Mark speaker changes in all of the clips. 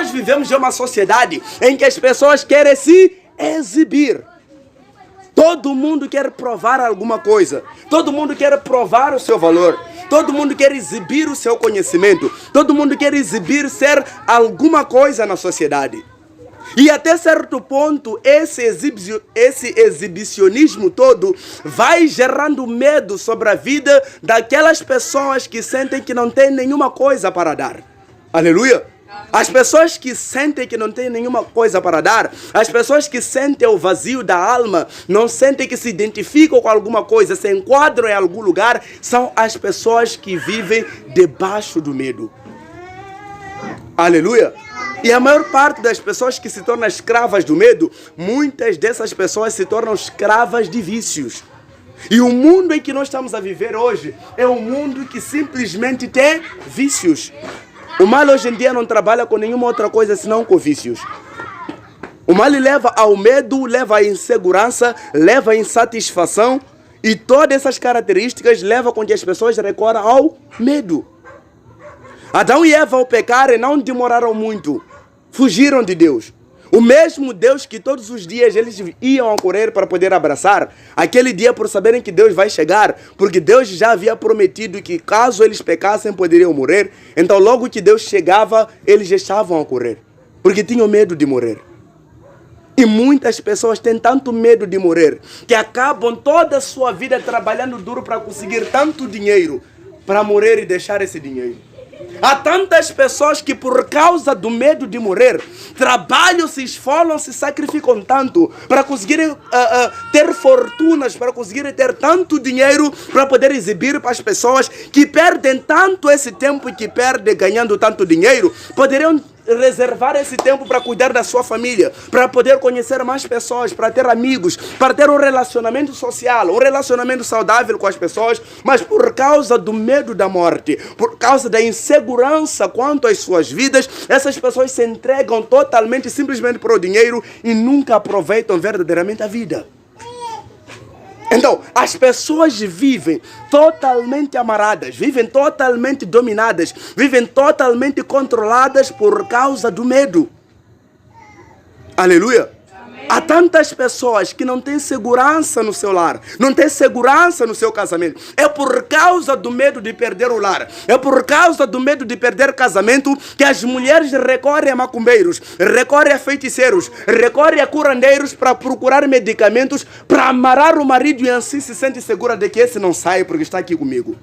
Speaker 1: nós vivemos em uma sociedade em que as pessoas querem se exibir. Todo mundo quer provar alguma coisa. Todo mundo quer provar o seu valor. Todo mundo quer exibir o seu conhecimento. Todo mundo quer exibir ser alguma coisa na sociedade. E até certo ponto, esse exibicionismo todo vai gerando medo sobre a vida daquelas pessoas que sentem que não tem nenhuma coisa para dar. Aleluia! As pessoas que sentem que não tem nenhuma coisa para dar, as pessoas que sentem o vazio da alma, não sentem que se identificam com alguma coisa, se enquadram em algum lugar, são as pessoas que vivem debaixo do medo. Aleluia! E a maior parte das pessoas que se tornam escravas do medo, muitas dessas pessoas se tornam escravas de vícios. E o mundo em que nós estamos a viver hoje é um mundo que simplesmente tem vícios. O mal hoje em dia não trabalha com nenhuma outra coisa senão com vícios. O mal leva ao medo, leva à insegurança, leva à insatisfação. E todas essas características levam com que as pessoas recorram ao medo. Adão e Eva, ao pecarem, não demoraram muito. Fugiram de Deus. O mesmo Deus que todos os dias eles iam a correr para poder abraçar, aquele dia por saberem que Deus vai chegar, porque Deus já havia prometido que caso eles pecassem poderiam morrer, então logo que Deus chegava, eles deixavam a correr, porque tinham medo de morrer. E muitas pessoas têm tanto medo de morrer, que acabam toda a sua vida trabalhando duro para conseguir tanto dinheiro, para morrer e deixar esse dinheiro. Há tantas pessoas que por causa do medo de morrer, trabalham, se esfolam, se sacrificam tanto para conseguirem ter fortunas, para conseguirem ter tanto dinheiro para poder exibir para as pessoas, que perdem tanto esse tempo que perdem ganhando tanto dinheiro, poderiam reservar esse tempo para cuidar da sua família, para poder conhecer mais pessoas, para ter amigos, para ter um relacionamento social, um relacionamento saudável com as pessoas, mas por causa do medo da morte, por causa da insegurança quanto às suas vidas, essas pessoas se entregam totalmente, simplesmente para o dinheiro e nunca aproveitam verdadeiramente a vida. Então, as pessoas vivem totalmente amarradas, vivem totalmente dominadas, vivem totalmente controladas por causa do medo. Aleluia! Há tantas pessoas que não têm segurança no seu lar, não têm segurança no seu casamento. É por causa do medo de perder o lar, é por causa do medo de perder casamento que as mulheres recorrem a macumbeiros, recorrem a feiticeiros, recorrem a curandeiros para procurar medicamentos para amarrar o marido e assim se sente segura de que esse não sai porque está aqui comigo.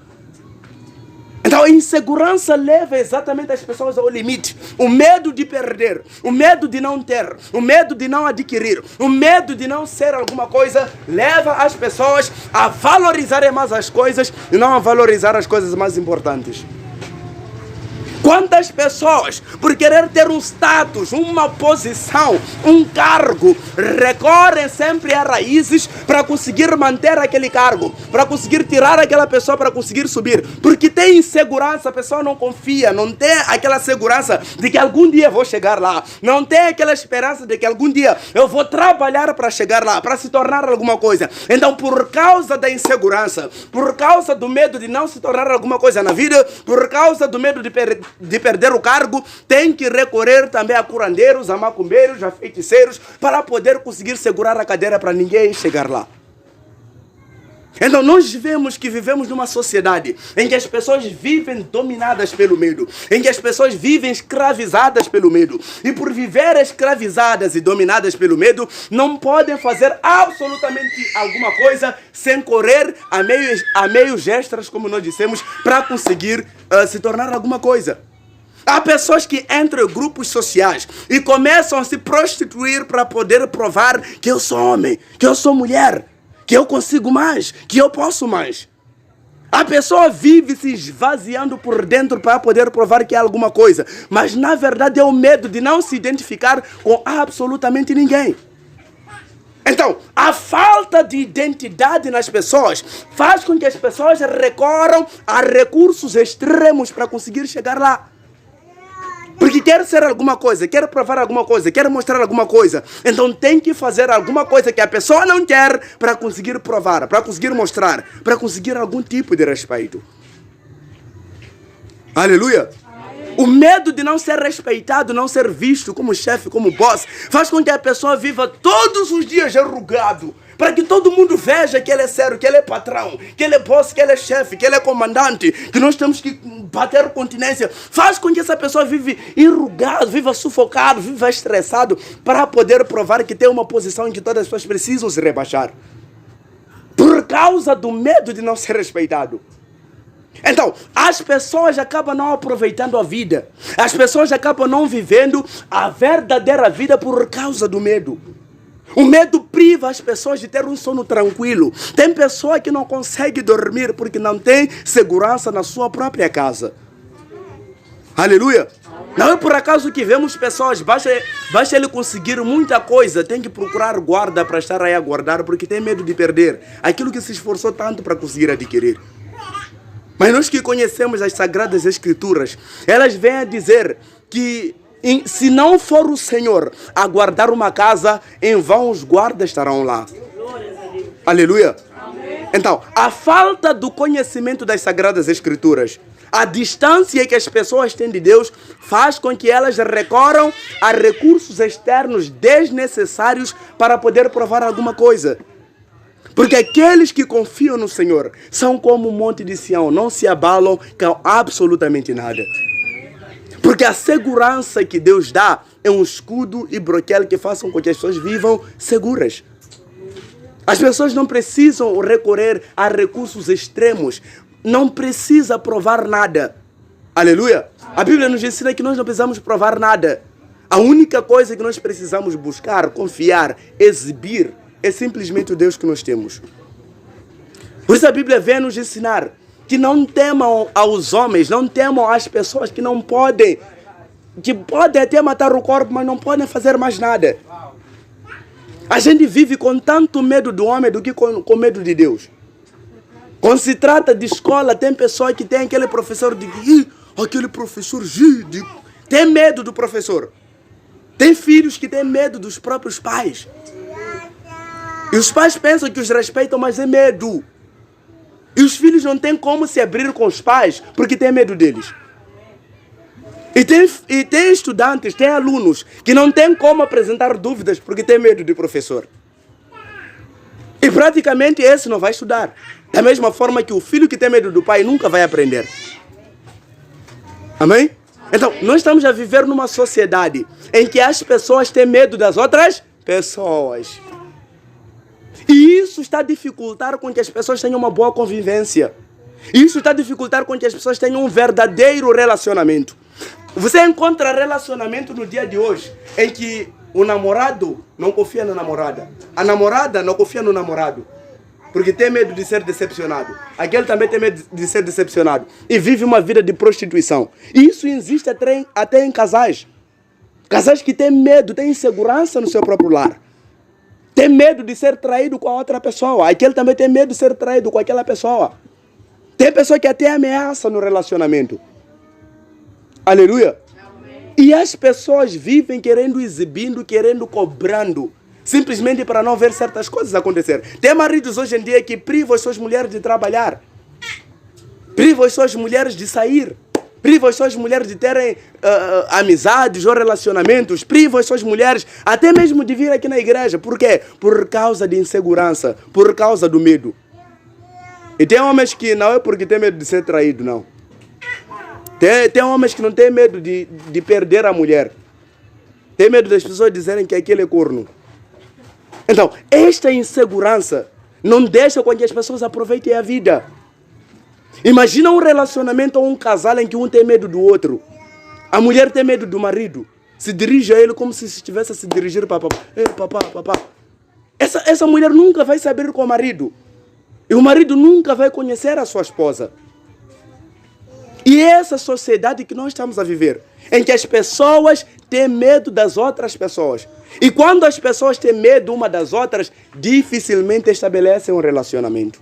Speaker 1: Então a insegurança leva exatamente as pessoas ao limite. O medo de perder, o medo de não ter, o medo de não adquirir, o medo de não ser alguma coisa, leva as pessoas a valorizarem mais as coisas e não a valorizar as coisas mais importantes. Quantas pessoas, por querer ter um status, uma posição, um cargo, recorrem sempre a raízes para conseguir manter aquele cargo, para conseguir tirar aquela pessoa, para conseguir subir. Porque tem insegurança, a pessoa não confia, não tem aquela segurança de que algum dia eu vou chegar lá. Não tem aquela esperança de que algum dia eu vou trabalhar para chegar lá, para se tornar alguma coisa. Então, por causa da insegurança, por causa do medo de não se tornar alguma coisa na vida, por causa do medo de perder o cargo, tem que recorrer também a curandeiros, a macumbeiros, a feiticeiros, para poder conseguir segurar a cadeira para ninguém chegar lá. Então nós vemos que vivemos numa sociedade em que as pessoas vivem dominadas pelo medo, em que as pessoas vivem escravizadas pelo medo. E por viver escravizadas e dominadas pelo medo, não podem fazer absolutamente alguma coisa sem correr a meios extras, como nós dissemos, para conseguir se tornar alguma coisa. Há pessoas que entram em grupos sociais e começam a se prostituir para poder provar que eu sou homem, que eu sou mulher, que eu consigo mais, que eu posso mais. A pessoa vive se esvaziando por dentro para poder provar que é alguma coisa, mas na verdade é o medo de não se identificar com absolutamente ninguém. Então, a falta de identidade nas pessoas faz com que as pessoas recorram a recursos extremos para conseguir chegar lá. Porque quer ser alguma coisa, quer provar alguma coisa, quer mostrar alguma coisa. Então tem que fazer alguma coisa que a pessoa não quer para conseguir provar, para conseguir mostrar, para conseguir algum tipo de respeito. Aleluia! O medo de não ser respeitado, não ser visto como chefe, como boss, faz com que a pessoa viva todos os dias arrogado. Para que todo mundo veja que ele é sério, que ele é patrão, que ele é boss, que ele é chefe, que ele é comandante, que nós temos que bater continência. Faz com que essa pessoa viva enrugado, viva sufocado, viva estressado, para poder provar que tem uma posição em que todas as pessoas precisam se rebaixar. Por causa do medo de não ser respeitado. Então, as pessoas acabam não aproveitando a vida. As pessoas acabam não vivendo a verdadeira vida por causa do medo. O medo priva as pessoas de ter um sono tranquilo. Tem pessoa que não consegue dormir porque não tem segurança na sua própria casa. Aleluia! Não é por acaso que vemos pessoas, basta ele conseguir muita coisa, tem que procurar guarda para estar aí a guardar porque tem medo de perder aquilo que se esforçou tanto para conseguir adquirir. Mas nós que conhecemos as Sagradas Escrituras, elas vêm a dizer que se não for o Senhor a guardar uma casa, em vão os guardas estarão lá. Aleluia. Então, a falta do conhecimento das Sagradas Escrituras, a distância que as pessoas têm de Deus, faz com que elas recorram a recursos externos desnecessários para poder provar alguma coisa. Porque aqueles que confiam no Senhor são como o monte de Sião, não se abalam com absolutamente nada. Porque a segurança que Deus dá é um escudo e broquel que façam com que as pessoas vivam seguras. As pessoas não precisam recorrer a recursos extremos, não precisa provar nada. Aleluia! A Bíblia nos ensina que nós não precisamos provar nada. A única coisa que nós precisamos buscar, confiar, exibir, é simplesmente o Deus que nós temos. Por isso a Bíblia vem nos ensinar que não temam aos homens, não temam às pessoas que não podem, que podem até matar o corpo, mas não podem fazer mais nada. A gente vive com tanto medo do homem do que com medo de Deus. Quando se trata de escola, tem pessoa que tem aquele professor aquele professor tem medo do professor. Tem filhos que têm medo dos próprios pais. E os pais pensam que os respeitam, mas é medo. E os filhos não têm como se abrir com os pais, porque têm medo deles. E tem estudantes, tem alunos, que não têm como apresentar dúvidas, porque têm medo do professor. E praticamente esse não vai estudar. Da mesma forma que o filho que tem medo do pai nunca vai aprender. Amém? Então, nós estamos a viver numa sociedade em que as pessoas têm medo das outras pessoas. E isso está a dificultar com que as pessoas tenham uma boa convivência. Isso está a dificultar com que as pessoas tenham um verdadeiro relacionamento. Você encontra relacionamento no dia de hoje em que o namorado não confia na namorada. A namorada não confia no namorado. Porque tem medo de ser decepcionado. Aquele também tem medo de ser decepcionado. E vive uma vida de prostituição. E isso existe até em casais. Casais que têm medo, têm insegurança no seu próprio lar. Tem medo de ser traído com a outra pessoa. Aquele também tem medo de ser traído com aquela pessoa. Tem pessoa que até ameaça no relacionamento. Aleluia. E as pessoas vivem querendo, exibindo, querendo, cobrando. Simplesmente para não ver certas coisas acontecer. Tem maridos hoje em dia que privam as suas mulheres de trabalhar. Privam as suas mulheres de sair. Privam as suas mulheres de terem amizades ou relacionamentos. Privam as suas mulheres até mesmo de vir aqui na igreja. Por quê? Por causa de insegurança. Por causa do medo. E tem homens que não é porque tem medo de ser traído, não. Tem homens que não têm medo de perder a mulher. Tem medo das pessoas dizerem que aquele é corno. Então, esta insegurança não deixa com que as pessoas aproveitem a vida. Imagina um relacionamento ou um casal em que um tem medo do outro. A mulher tem medo do marido. Se dirige a ele como se estivesse a se dirigir para papá. Ei, papá. Essa mulher nunca vai se abrir com o marido. E o marido nunca vai conhecer a sua esposa. E essa sociedade que nós estamos a viver, em que as pessoas têm medo das outras pessoas. E quando as pessoas têm medo uma das outras, dificilmente estabelecem um relacionamento.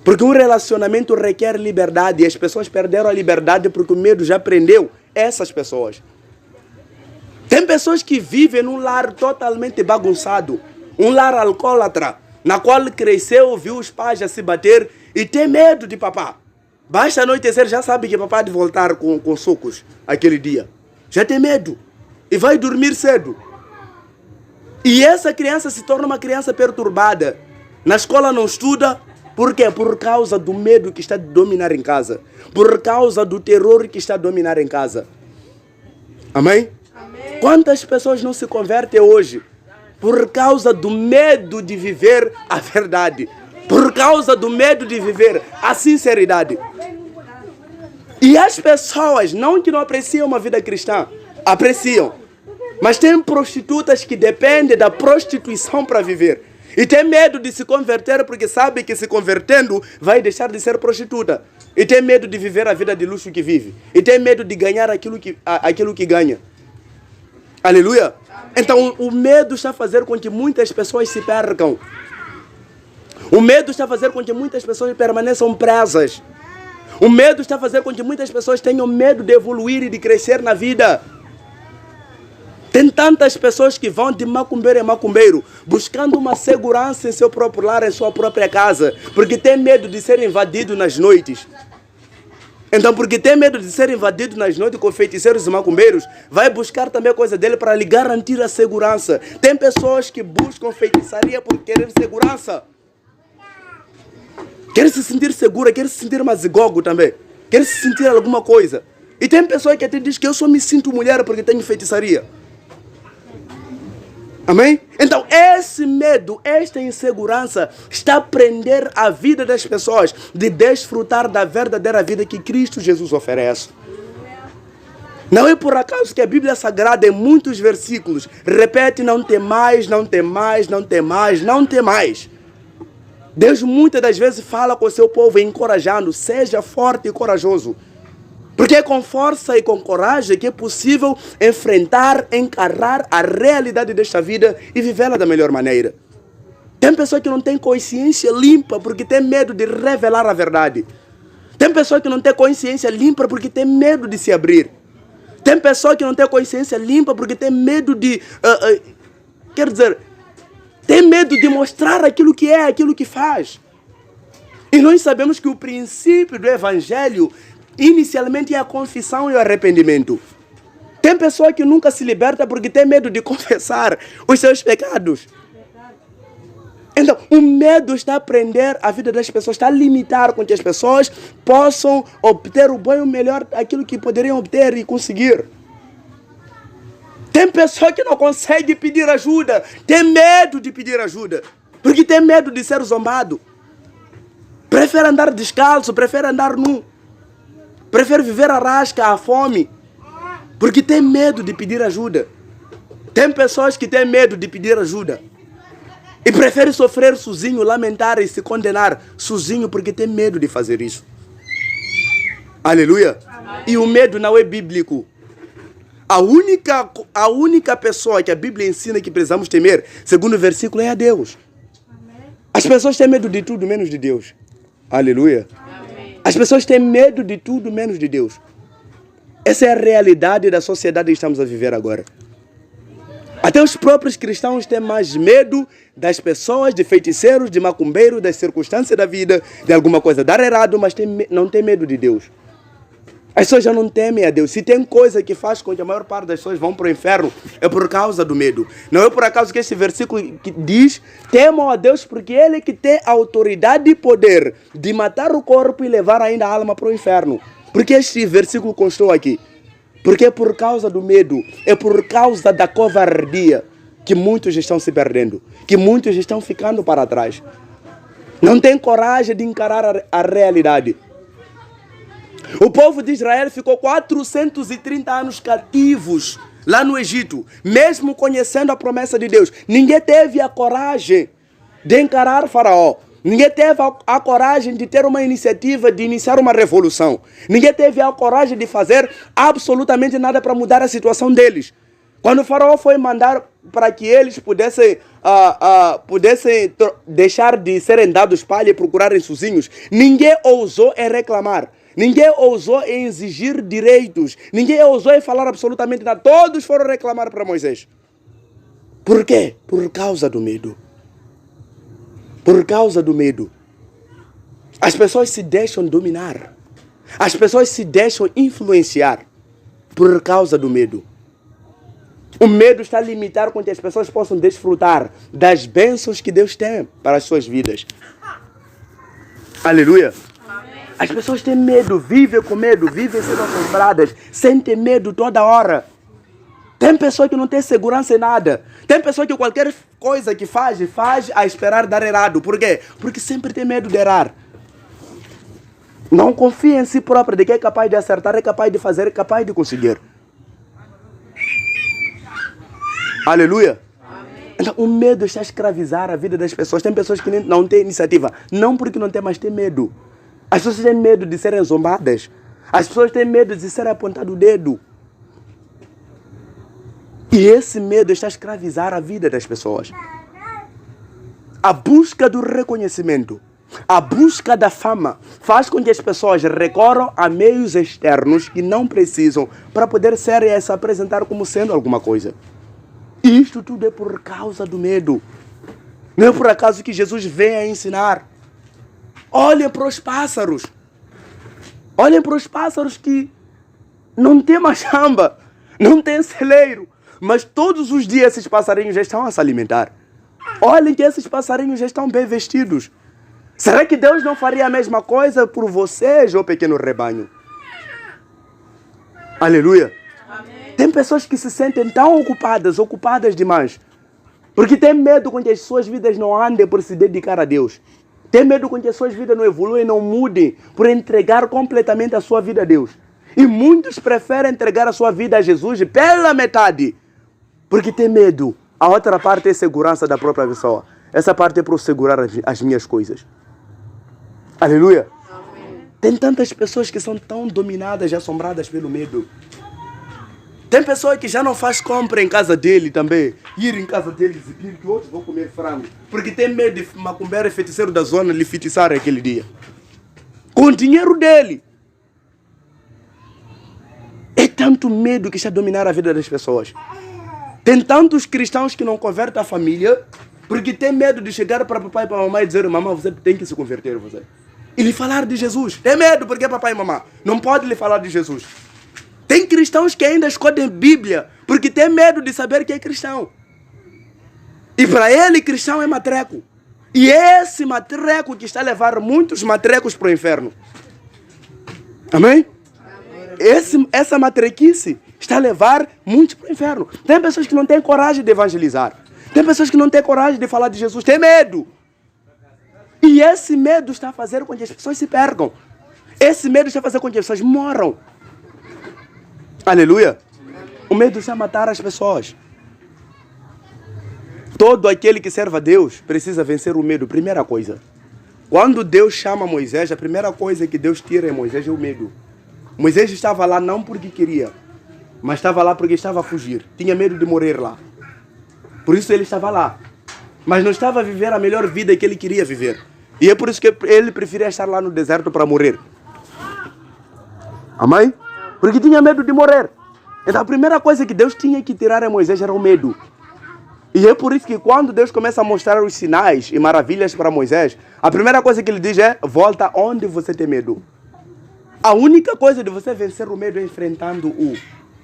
Speaker 1: Porque um relacionamento requer liberdade. E as pessoas perderam a liberdade porque o medo já prendeu essas pessoas. Tem pessoas que vivem num lar totalmente bagunçado. Um lar alcoólatra, na qual cresceu, viu os pais a se bater e tem medo de papá. Basta anoitecer, já sabe que papai de voltar com socos aquele dia. Já tem medo. E vai dormir cedo. E essa criança se torna uma criança perturbada. Na escola não estuda. Por quê? Por causa do medo que está a dominar em casa. Por causa do terror que está a dominar em casa. Amém? Amém. Quantas pessoas não se convertem hoje? Por causa do medo de viver a verdade. Por causa do medo de viver a sinceridade. E as pessoas, não que não apreciam uma vida cristã, apreciam. Mas tem prostitutas que dependem da prostituição para viver. E tem medo de se converter porque sabe que se convertendo vai deixar de ser prostituta. E tem medo de viver a vida de luxo que vive. E tem medo de ganhar aquilo que ganha. Aleluia. Então o medo está a fazer com que muitas pessoas se percam. O medo está a fazer com que muitas pessoas permaneçam presas. O medo está a fazer com que muitas pessoas tenham medo de evoluir e de crescer na vida. Tem tantas pessoas que vão de macumbeiro em macumbeiro, buscando uma segurança em seu próprio lar, em sua própria casa, porque tem medo de ser invadido nas noites. Então, porque tem medo de ser invadido nas noites com feiticeiros e macumbeiros, vai buscar também a coisa dele para lhe garantir a segurança. Tem pessoas que buscam feitiçaria por querer segurança. Quer se sentir segura, quer se sentir mazigogo também. Quer se sentir alguma coisa. E tem pessoas que até dizem que eu só me sinto mulher porque tenho feitiçaria. Amém? Então esse medo, esta insegurança está a prender a vida das pessoas de desfrutar da verdadeira vida que Cristo Jesus oferece. Não é por acaso que a Bíblia Sagrada em muitos versículos repete: não temais, não temais, não temais, não temais. Deus muitas das vezes fala com o seu povo encorajando: seja forte e corajoso. Porque é com força e com coragem que é possível enfrentar, encarar a realidade desta vida e vivê-la da melhor maneira. Tem pessoa que não tem consciência limpa porque tem medo de revelar a verdade. Tem pessoa que não tem consciência limpa porque tem medo de se abrir. Tem pessoa que não tem consciência limpa porque tem medo de... tem medo de mostrar aquilo que é, aquilo que faz. E nós sabemos que o princípio do Evangelho inicialmente é a confissão e o arrependimento. Tem pessoa que nunca se liberta porque tem medo de confessar os seus pecados. Então, o medo está a prender a vida das pessoas, está a limitar com que as pessoas possam obter o bom e o melhor, aquilo que poderiam obter e conseguir. Tem pessoa que não consegue pedir ajuda, tem medo de pedir ajuda, porque tem medo de ser zombado. Prefere andar descalço, prefere andar nu. Prefere viver a rasca, a fome, porque tem medo de pedir ajuda. Tem pessoas que têm medo de pedir ajuda e preferem sofrer sozinho, lamentar e se condenar sozinho porque tem medo de fazer isso. Aleluia. Amém. E o medo não é bíblico. A única pessoa que a Bíblia ensina que precisamos temer, segundo o versículo, é a Deus. Amém. As pessoas têm medo de tudo menos de Deus. Aleluia. As pessoas têm medo de tudo menos de Deus. Essa é a realidade da sociedade que estamos a viver agora. Até os próprios cristãos têm mais medo das pessoas, de feiticeiros, de macumbeiros, das circunstâncias da vida, de alguma coisa dar errado, mas não tem medo de Deus. As pessoas já não temem a Deus. Se tem coisa que faz com que a maior parte das pessoas vão para o inferno, é por causa do medo. Não é por acaso que esse versículo que diz: temam a Deus porque Ele é que tem autoridade e poder de matar o corpo e levar ainda a alma para o inferno. Porque este versículo constou aqui? Porque é por causa do medo, é por causa da covardia que muitos estão se perdendo, que muitos estão ficando para trás. Não tem coragem de encarar a realidade. O povo de Israel ficou 430 anos cativos lá no Egito, mesmo conhecendo a promessa de Deus. Ninguém teve a coragem de encarar Faraó. Ninguém teve a coragem de ter uma iniciativa, de iniciar uma revolução. Ninguém teve a coragem de fazer absolutamente nada para mudar a situação deles. Quando o Faraó foi mandar para que eles pudessem deixar de serem dados palha e procurarem sozinhos, ninguém ousou em reclamar. Ninguém ousou em exigir direitos. Ninguém ousou em falar absolutamente nada. Todos foram reclamar para Moisés. Por quê? Por causa do medo. Por causa do medo. As pessoas se deixam dominar. As pessoas se deixam influenciar por causa do medo. O medo está a limitar com que as pessoas possam desfrutar das bênçãos que Deus tem para as suas vidas. Aleluia. As pessoas têm medo, vivem com medo, vivem sendo assombradas, sentem medo toda hora. Tem pessoa que não tem segurança em nada. Tem pessoa que qualquer coisa que faz a esperar dar errado. Por quê? Porque sempre tem medo de errar. Não confia em si próprio de que é capaz de acertar, é capaz de fazer, é capaz de conseguir. Aleluia. Então, o medo está a escravizar a vida das pessoas. Tem pessoas que não têm iniciativa. Não porque não têm, mas têm medo. As pessoas têm medo de serem zombadas. As pessoas têm medo de serem apontado o dedo. E esse medo está a escravizar a vida das pessoas. A busca do reconhecimento, a busca da fama, faz com que as pessoas recorram a meios externos que não precisam para poder ser e se apresentar como sendo alguma coisa. E isto tudo é por causa do medo. Não é por acaso que Jesus vem a ensinar. Olhem para os pássaros. Olhem para os pássaros que não tem machamba, não tem celeiro. Mas todos os dias esses passarinhos já estão a se alimentar. Olhem que esses passarinhos já estão bem vestidos. Será que Deus não faria a mesma coisa por vocês, ô pequeno rebanho? Aleluia. Amém. Tem pessoas que se sentem tão ocupadas demais. Porque tem medo com que as suas vidas não andem por se dedicar a Deus. Tem medo com que as suas vidas não evoluem, não mudem por entregar completamente a sua vida a Deus. E muitos preferem entregar a sua vida a Jesus pela metade. Porque tem medo. A outra parte é segurança da própria pessoa. Essa parte é para eu segurar as minhas coisas. Aleluia. Amém. Tem tantas pessoas que são tão dominadas e assombradas pelo medo. Tem pessoa que já não faz compra em casa dele também. Ir em casa dele e dizer que hoje vou comer frango. Porque tem medo de macumbeiro e feiticeiro da zona lhe feitiçar aquele dia. Com o dinheiro dele. É tanto medo que está a dominar a vida das pessoas. Tem tantos cristãos que não convertem a família porque tem medo de chegar para papai e para mamãe e dizer: mamãe, você tem que se converter. Você. E lhe falar de Jesus. Tem medo porque papai e mamãe não pode lhe falar de Jesus. Tem cristãos que ainda escondem Bíblia porque tem medo de saber que é cristão. E para ele, cristão é matreco. E é esse matreco que está a levar muitos matrecos para o inferno. Amém? Essa matrequice está a levar muitos para o inferno. Tem pessoas que não têm coragem de evangelizar. Tem pessoas que não têm coragem de falar de Jesus. Tem medo. E esse medo está a fazer com que as pessoas se percam. Esse medo está a fazer com que as pessoas moram. Aleluia. O medo está a matar as pessoas. Todo aquele que serve a Deus precisa vencer o medo. Primeira coisa. Quando Deus chama Moisés, a primeira coisa que Deus tira em Moisés é o medo. Moisés estava lá não porque queria, mas estava lá porque estava a fugir. Tinha medo de morrer lá. Por isso ele estava lá. Mas não estava a viver a melhor vida que ele queria viver. E é por isso que ele preferia estar lá no deserto para morrer. Amém? Porque tinha medo de morrer. Então a primeira coisa que Deus tinha que tirar em Moisés era o medo. E é por isso que quando Deus começa a mostrar os sinais e maravilhas para Moisés, a primeira coisa que ele diz é: volta onde você tem medo. A única coisa de você vencer o medo é enfrentando-o.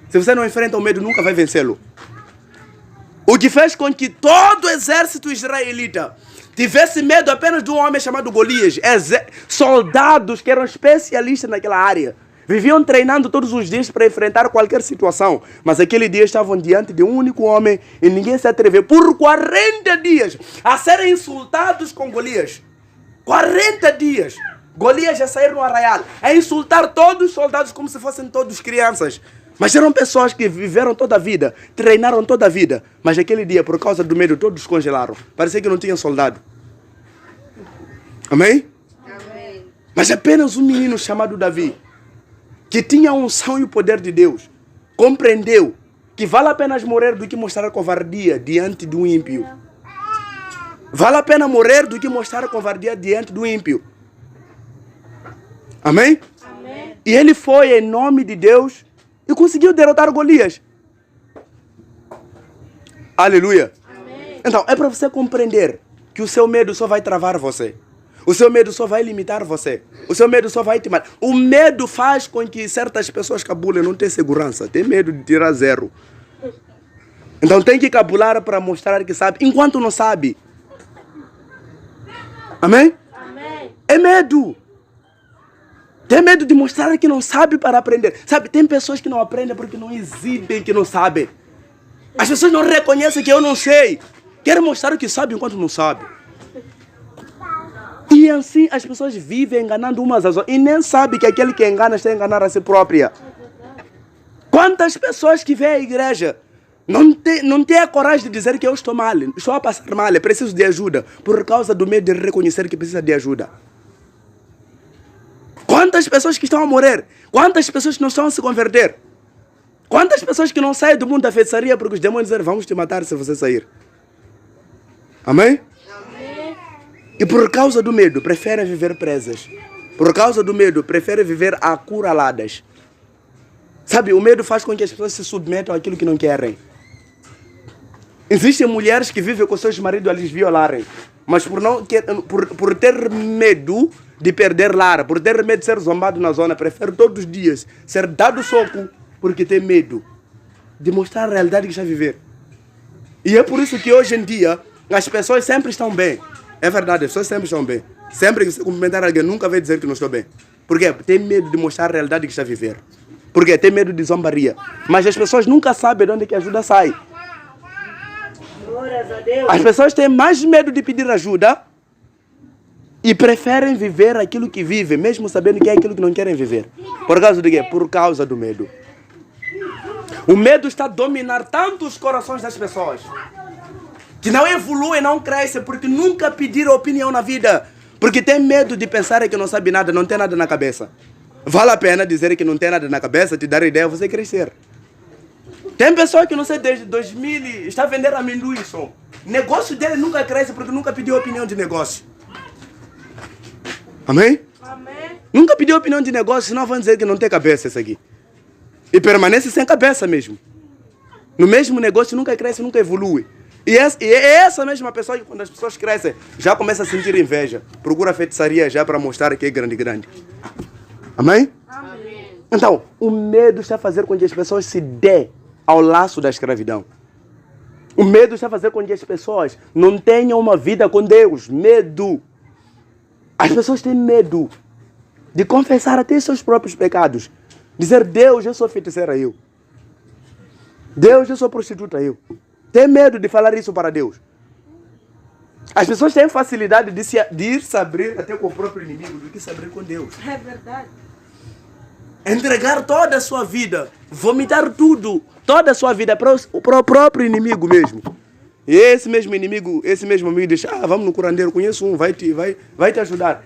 Speaker 1: Se você não enfrenta o medo, nunca vai vencê-lo. O que fez com que todo o exército israelita tivesse medo apenas de um homem chamado Golias. Soldados que eram especialistas naquela área. Viviam treinando todos os dias para enfrentar qualquer situação. Mas aquele dia estavam diante de um único homem e ninguém se atreveu por 40 dias a serem insultados com Golias. 40 dias. Golias já saíram no arraial a insultar todos os soldados como se fossem todos crianças. Mas eram pessoas que viveram toda a vida, treinaram toda a vida. Mas aquele dia, por causa do medo, todos congelaram. Parecia que não tinha soldado. Amém? Amém. Mas apenas um menino chamado Davi, que tinha a unção e o poder de Deus, compreendeu que vale a pena morrer do que mostrar covardia diante de um ímpio. Vale a pena morrer do que mostrar covardia diante do ímpio. Amém? Amém? E ele foi em nome de Deus e conseguiu derrotar Golias. Aleluia. Amém. Então, é para você compreender que o seu medo só vai travar você. O seu medo só vai limitar você. O seu medo só vai te matar. O medo faz com que certas pessoas cabulem, não tem segurança. Tem medo de tirar zero. Então tem que cabular para mostrar que sabe, enquanto não sabe. Amém?
Speaker 2: Amém.
Speaker 1: É medo. Tem medo de mostrar que não sabe para aprender. Sabe, tem pessoas que não aprendem porque não exibem que não sabem. As pessoas não reconhecem que eu não sei. Querem mostrar o que sabe enquanto não sabe. E assim as pessoas vivem enganando umas às outras. E nem sabem que aquele que engana está a enganar a si própria. Quantas pessoas que vêm à igreja não tem a coragem de dizer que eu estou mal, estou a passar mal, preciso de ajuda, por causa do medo de reconhecer que precisa de ajuda. Quantas pessoas que estão a morrer? Quantas pessoas que não estão a se converter? Quantas pessoas que não saem do mundo da feitiçaria porque os demônios dizem, vamos te matar se você sair? Amém?
Speaker 2: Amém.
Speaker 1: E por causa do medo, preferem viver presas. Por causa do medo, preferem viver acuraladas. Sabe, o medo faz com que as pessoas se submetam àquilo que não querem. Existem mulheres que vivem com seus maridos a lhes violarem, mas por ter medo de perder lar, por ter medo de ser zombado na zona, prefere todos os dias ser dado soco porque tem medo de mostrar a realidade que está a viver. E é por isso que hoje em dia as pessoas sempre estão bem. É verdade, as pessoas sempre estão bem. Sempre que você cumprimentar alguém, nunca vai dizer que não estou bem. Por quê? Tem medo de mostrar a realidade que está a viver. Por quê? Tem medo de zombaria. Mas as pessoas nunca sabem de onde que a ajuda sai. As pessoas têm mais medo de pedir ajuda e preferem viver aquilo que vivem, mesmo sabendo que é aquilo que não querem viver. Por causa de quê? Por causa do medo. O medo está a dominar tanto os corações das pessoas que não evoluem, não crescem, porque nunca pediram opinião na vida. Porque tem medo de pensar que não sabe nada, não tem nada na cabeça. Vale a pena dizer que não tem nada na cabeça, te dar ideia, você crescer. Tem pessoa que não sei, desde 2000 está vendendo amendoim só. Negócio dele nunca cresce porque nunca pediu opinião de negócio. Amém?
Speaker 2: Amém.
Speaker 1: Nunca pediu opinião de negócio, senão vão dizer que não tem cabeça isso aqui. E permanece sem cabeça mesmo. No mesmo negócio nunca cresce, nunca evolui. E é essa mesma pessoa que quando as pessoas crescem, já começa a sentir inveja. Procura feitiçaria já para mostrar que é grande. Amém?
Speaker 2: Amém.
Speaker 1: Então, o medo está a fazer com que as pessoas se dê ao laço da escravidão. O medo está a fazer com que as pessoas não tenham uma vida com Deus. Medo. As pessoas têm medo de confessar até seus próprios pecados. Dizer, Deus, eu sou feiticeira, eu. Deus, eu sou prostituta, eu. Tem medo de falar isso para Deus. As pessoas têm facilidade de ir se abrir até com o próprio inimigo do que se abrir com Deus.
Speaker 2: É verdade.
Speaker 1: Entregar toda a sua vida, vomitar tudo, toda a sua vida para o próprio inimigo mesmo. E esse mesmo amigo diz, vamos no curandeiro, conheço um, vai te ajudar.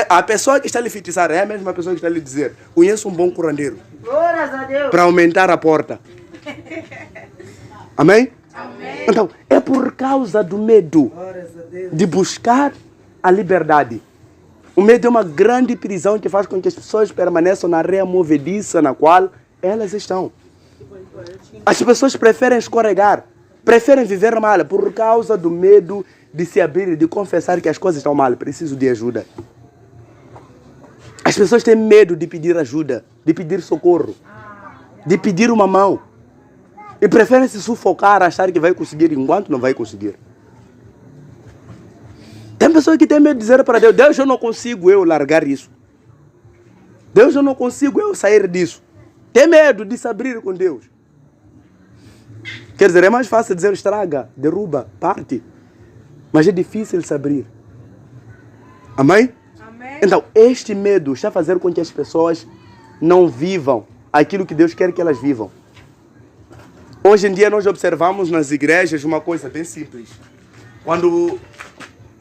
Speaker 1: A pessoa que está lhe feitiçar é a mesma pessoa que está lhe dizer, conheço um bom curandeiro.
Speaker 2: Glórias a Deus.
Speaker 1: Para aumentar a porta. Amém?
Speaker 2: Amém.
Speaker 1: Então, é por causa do medo de buscar a liberdade. O medo é uma grande prisão que faz com que as pessoas permaneçam na areia movediça na qual elas estão. As pessoas preferem escorregar, preferem viver mal por causa do medo de se abrir, de confessar que as coisas estão mal. Preciso de ajuda. As pessoas têm medo de pedir ajuda, de pedir socorro, de pedir uma mão. E preferem se sufocar, achar que vai conseguir enquanto não vai conseguir. Tem pessoas que têm medo de dizer para Deus, Deus, eu não consigo eu largar isso. Deus, eu não consigo eu sair disso. Tem medo de se abrir com Deus. Quer dizer, é mais fácil dizer estraga, derruba, parte. Mas é difícil se abrir. Amém?
Speaker 2: Amém.
Speaker 1: Então, este medo está a fazer com que as pessoas não vivam aquilo que Deus quer que elas vivam. Hoje em dia nós observamos nas igrejas uma coisa bem simples.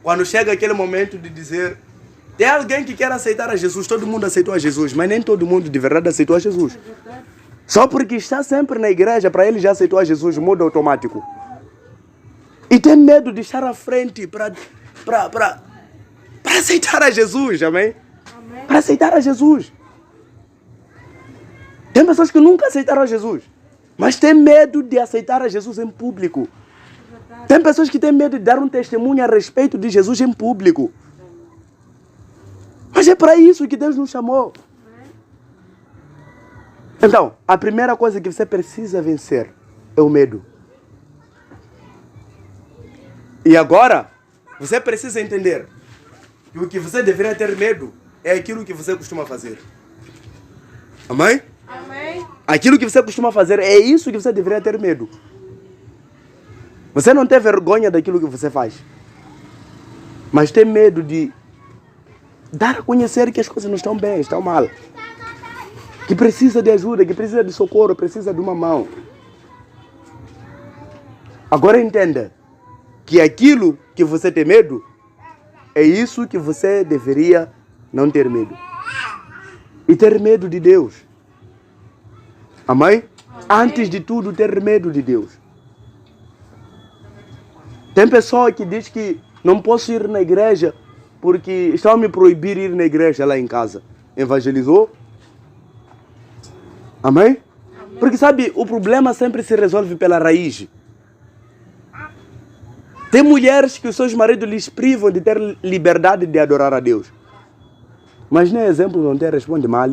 Speaker 1: Quando chega aquele momento de dizer, tem alguém que quer aceitar a Jesus, todo mundo aceitou a Jesus, mas nem todo mundo de verdade aceitou a Jesus. Só porque está sempre na igreja, para ele já aceitou a Jesus, modo automático. E tem medo de estar à frente para aceitar a Jesus, amém?
Speaker 2: Amém.
Speaker 1: Para aceitar a Jesus. Tem pessoas que nunca aceitaram a Jesus, mas têm medo de aceitar a Jesus em público. Tem pessoas que têm medo de dar um testemunho a respeito de Jesus em público. Mas é para isso que Deus nos chamou. Então, a primeira coisa que você precisa vencer é o medo. E agora, você precisa entender que o que você deveria ter medo é aquilo que você costuma fazer. Amém?
Speaker 2: Amém.
Speaker 1: Aquilo que você costuma fazer é isso que você deveria ter medo. Você não tem vergonha daquilo que você faz, mas tem medo de dar a conhecer que as coisas não estão bem, estão mal. Que precisa de ajuda, que precisa de socorro, precisa de uma mão. Agora entenda que aquilo que você tem medo é isso que você deveria não ter medo. E ter medo de Deus. Amém? Antes de tudo, ter medo de Deus. Tem pessoa que diz que não posso ir na igreja porque estão a me proibir ir na igreja lá em casa. Evangelizou? Amém? Porque sabe, o problema sempre se resolve pela raiz. Tem mulheres que os seus maridos lhes privam de ter liberdade de adorar a Deus. Mas nem exemplo não tem, responde mal.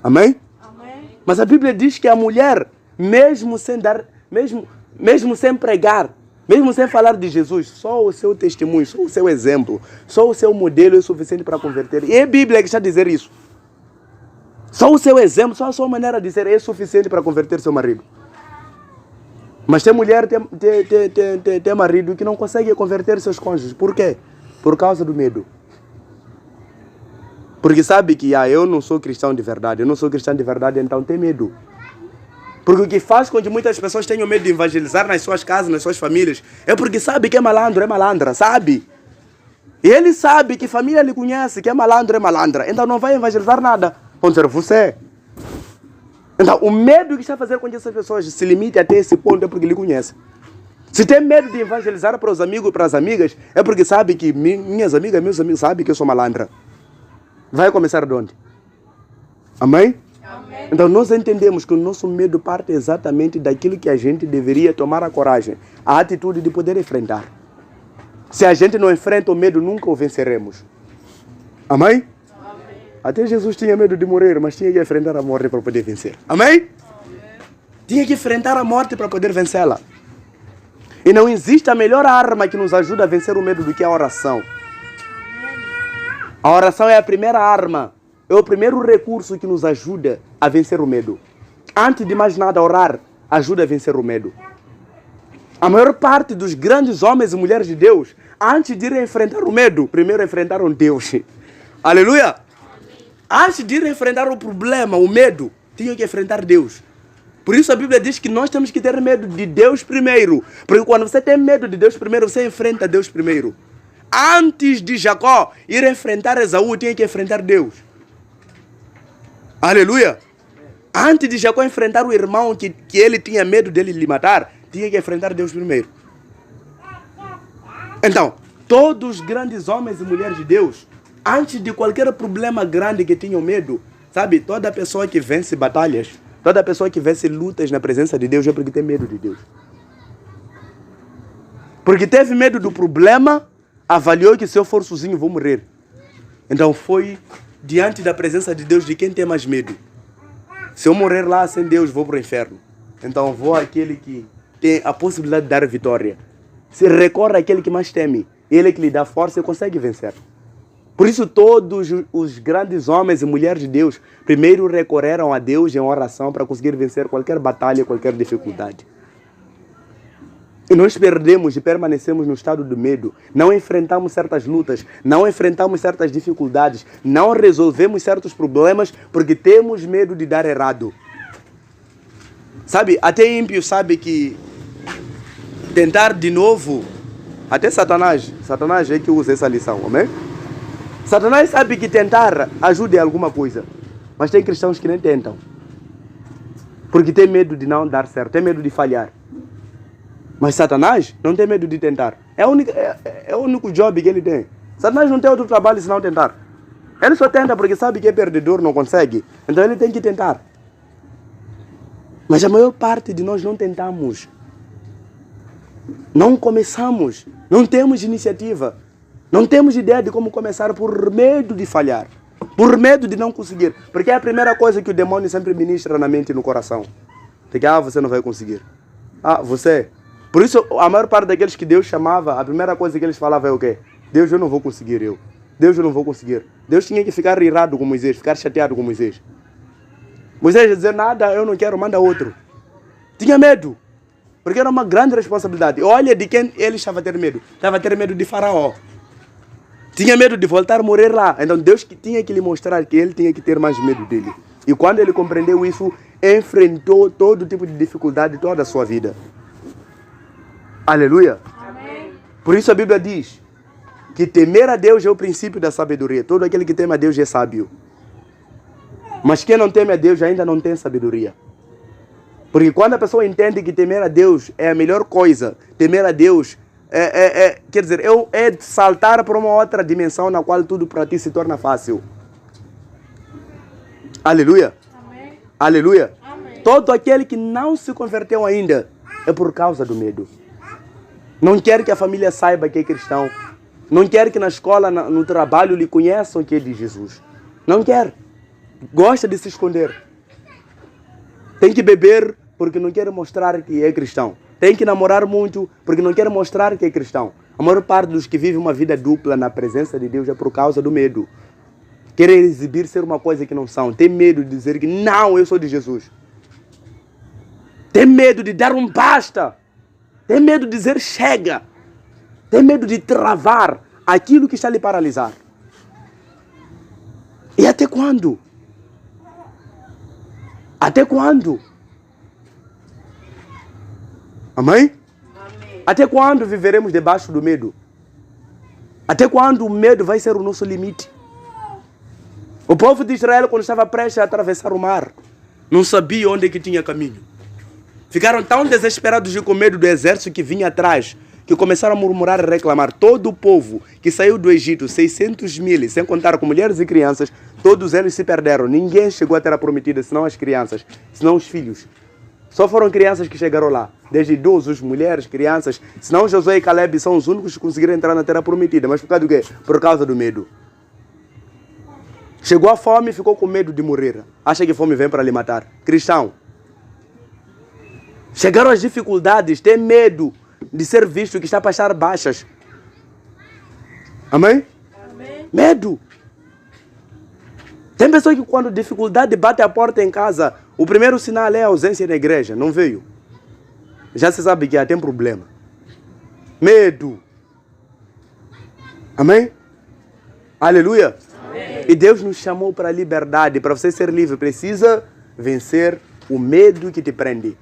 Speaker 1: Amém?
Speaker 2: Amém.
Speaker 1: Mas a Bíblia diz que a mulher, mesmo sem dar, mesmo sem pregar, mesmo sem falar de Jesus, só o seu testemunho, só o seu exemplo, só o seu modelo é suficiente para converter. E é a Bíblia que está a dizer isso. Só o seu exemplo, só a sua maneira de ser é suficiente para converter seu marido. Mas tem mulher, tem marido que não consegue converter seus cônjuges. Por quê? Por causa do medo. Porque sabe que eu não sou cristão de verdade, eu não sou cristão de verdade, então tem medo. Porque o que faz com que muitas pessoas tenham medo de evangelizar nas suas casas, nas suas famílias, é porque sabe que é malandro, é malandra, sabe? E ele sabe que família lhe conhece, que é malandro, é malandra, então não vai evangelizar nada. Pode ser você. Então, o medo que está a fazer com que essas pessoas se limitem até esse ponto é porque lhe conhece. Se tem medo de evangelizar para os amigos e para as amigas, é porque sabe que minhas amigas, meus amigos sabem que eu sou malandra. Vai começar de onde? Amém?
Speaker 2: Amém.
Speaker 1: Então nós entendemos que o nosso medo parte exatamente daquilo que a gente deveria tomar a coragem, a atitude de poder enfrentar. Se a gente não enfrenta o medo, nunca o venceremos. Amém? Até Jesus tinha medo de morrer, mas tinha que enfrentar a morte para poder vencer. Amém? Tinha que enfrentar a morte para poder vencê-la. E não existe a melhor arma que nos ajuda a vencer o medo do que a oração. A oração é a primeira arma, é o primeiro recurso que nos ajuda a vencer o medo. Antes de mais nada, orar ajuda a vencer o medo. A maior parte dos grandes homens e mulheres de Deus, antes de irem enfrentar o medo, primeiro enfrentaram Deus. Aleluia! Antes de ir enfrentar o problema, o medo, tinham que enfrentar Deus. Por isso a Bíblia diz que nós temos que ter medo de Deus primeiro. Porque quando você tem medo de Deus primeiro, você enfrenta Deus primeiro. Antes de Jacó ir enfrentar Esaú, tinha que enfrentar Deus. Aleluia! Antes de Jacó enfrentar o irmão que ele tinha medo dele lhe matar, tinha que enfrentar Deus primeiro. Então, todos os grandes homens e mulheres de Deus, antes de qualquer problema grande que tinham medo, sabe, toda pessoa que vence batalhas, toda pessoa que vence lutas na presença de Deus é porque tem medo de Deus. Porque teve medo do problema, avaliou que se eu for sozinho vou morrer. Então foi diante da presença de Deus de quem tem mais medo. Se eu morrer lá sem Deus, vou para o inferno. Então vou àquele que tem a possibilidade de dar vitória. Se recorre àquele que mais teme. Ele que lhe dá força e consegue vencer. Por isso todos os grandes homens e mulheres de Deus primeiro recorreram a Deus em oração para conseguir vencer qualquer batalha, qualquer dificuldade. E nós perdemos e permanecemos no estado do medo. Não enfrentamos certas lutas, não enfrentamos certas dificuldades, não resolvemos certos problemas porque temos medo de dar errado. Sabe, até ímpio sabe que tentar de novo, até Satanás é que usa essa lição, amém? Satanás sabe que tentar ajuda em alguma coisa, mas tem cristãos que nem tentam. Porque tem medo de não dar certo, tem medo de falhar. Mas Satanás não tem medo de tentar. É o único job que ele tem. Satanás não tem outro trabalho senão tentar. Ele só tenta porque sabe que é perdedor, não consegue. Então ele tem que tentar. Mas a maior parte de nós não tentamos. Não começamos. Não temos iniciativa. Não temos ideia de como começar por medo de falhar. Por medo de não conseguir. Porque é a primeira coisa que o demônio sempre ministra na mente e no coração. De que, você não vai conseguir. Você. Por isso, a maior parte daqueles que Deus chamava, a primeira coisa que eles falavam é o quê? Deus, eu não vou conseguir, eu. Deus, eu não vou conseguir. Deus tinha que ficar irado com Moisés, ficar chateado com Moisés. Moisés ia dizer, nada, eu não quero, manda outro. Tinha medo. Porque era uma grande responsabilidade. Olha de quem ele estava a ter medo. Estava a ter medo de Faraó. Tinha medo de voltar a morrer lá. Então Deus tinha que lhe mostrar que ele tinha que ter mais medo dele. E quando ele compreendeu isso, enfrentou todo tipo de dificuldade toda a sua vida. Aleluia.
Speaker 2: Amém.
Speaker 1: Por isso a Bíblia diz que temer a Deus é o princípio da sabedoria. Todo aquele que teme a Deus é sábio. Mas quem não teme a Deus ainda não tem sabedoria. Porque quando a pessoa entende que temer a Deus é a melhor coisa, temer a Deus quer dizer, é saltar para uma outra dimensão na qual tudo para ti se torna fácil. Aleluia.
Speaker 2: Amém.
Speaker 1: Aleluia.
Speaker 2: Amém.
Speaker 1: Todo aquele que não se converteu ainda é por causa do medo. Não quer que a família saiba que é cristão. Não quer que na escola, no trabalho, lhe conheçam que é de Jesus. Não quer. Gosta de se esconder. Tem que beber porque não quer mostrar que é cristão. Tem que namorar muito porque não quer mostrar que é cristão. A maior parte dos que vivem uma vida dupla na presença de Deus é por causa do medo. Querem exibir ser uma coisa que não são. Tem medo de dizer que não, eu sou de Jesus. Tem medo de dar um basta. Tem medo de dizer chega. Tem medo de travar aquilo que está lhe paralisar. E até quando? Até quando? Amém?
Speaker 2: Amém.
Speaker 1: Até quando viveremos debaixo do medo? Até quando o medo vai ser o nosso limite? O povo de Israel, quando estava prestes a atravessar o mar, não sabia onde é que tinha caminho. Ficaram tão desesperados e com medo do exército que vinha atrás, que começaram a murmurar e reclamar. Todo o povo que saiu do Egito, 600 mil, sem contar com mulheres e crianças, todos eles se perderam. Ninguém chegou à terra prometida, senão as crianças, senão os filhos. Só foram crianças que chegaram lá. Desde idosos, mulheres, crianças. Senão Josué e Caleb são os únicos que conseguiram entrar na terra prometida. Mas por causa do quê? Por causa do medo. Chegou a fome e ficou com medo de morrer. Acha que fome vem para lhe matar. Cristão. Chegaram as dificuldades, tem medo de ser visto que está a passar baixas. Amém?
Speaker 2: Amém.
Speaker 1: Medo. Tem pessoas que quando dificuldade bate a porta em casa, o primeiro sinal é a ausência na igreja. Não veio. Já se sabe que tem problema. Medo. Amém? Aleluia.
Speaker 2: Amém.
Speaker 1: E Deus nos chamou para a liberdade. Para você ser livre, precisa vencer o medo que te prende.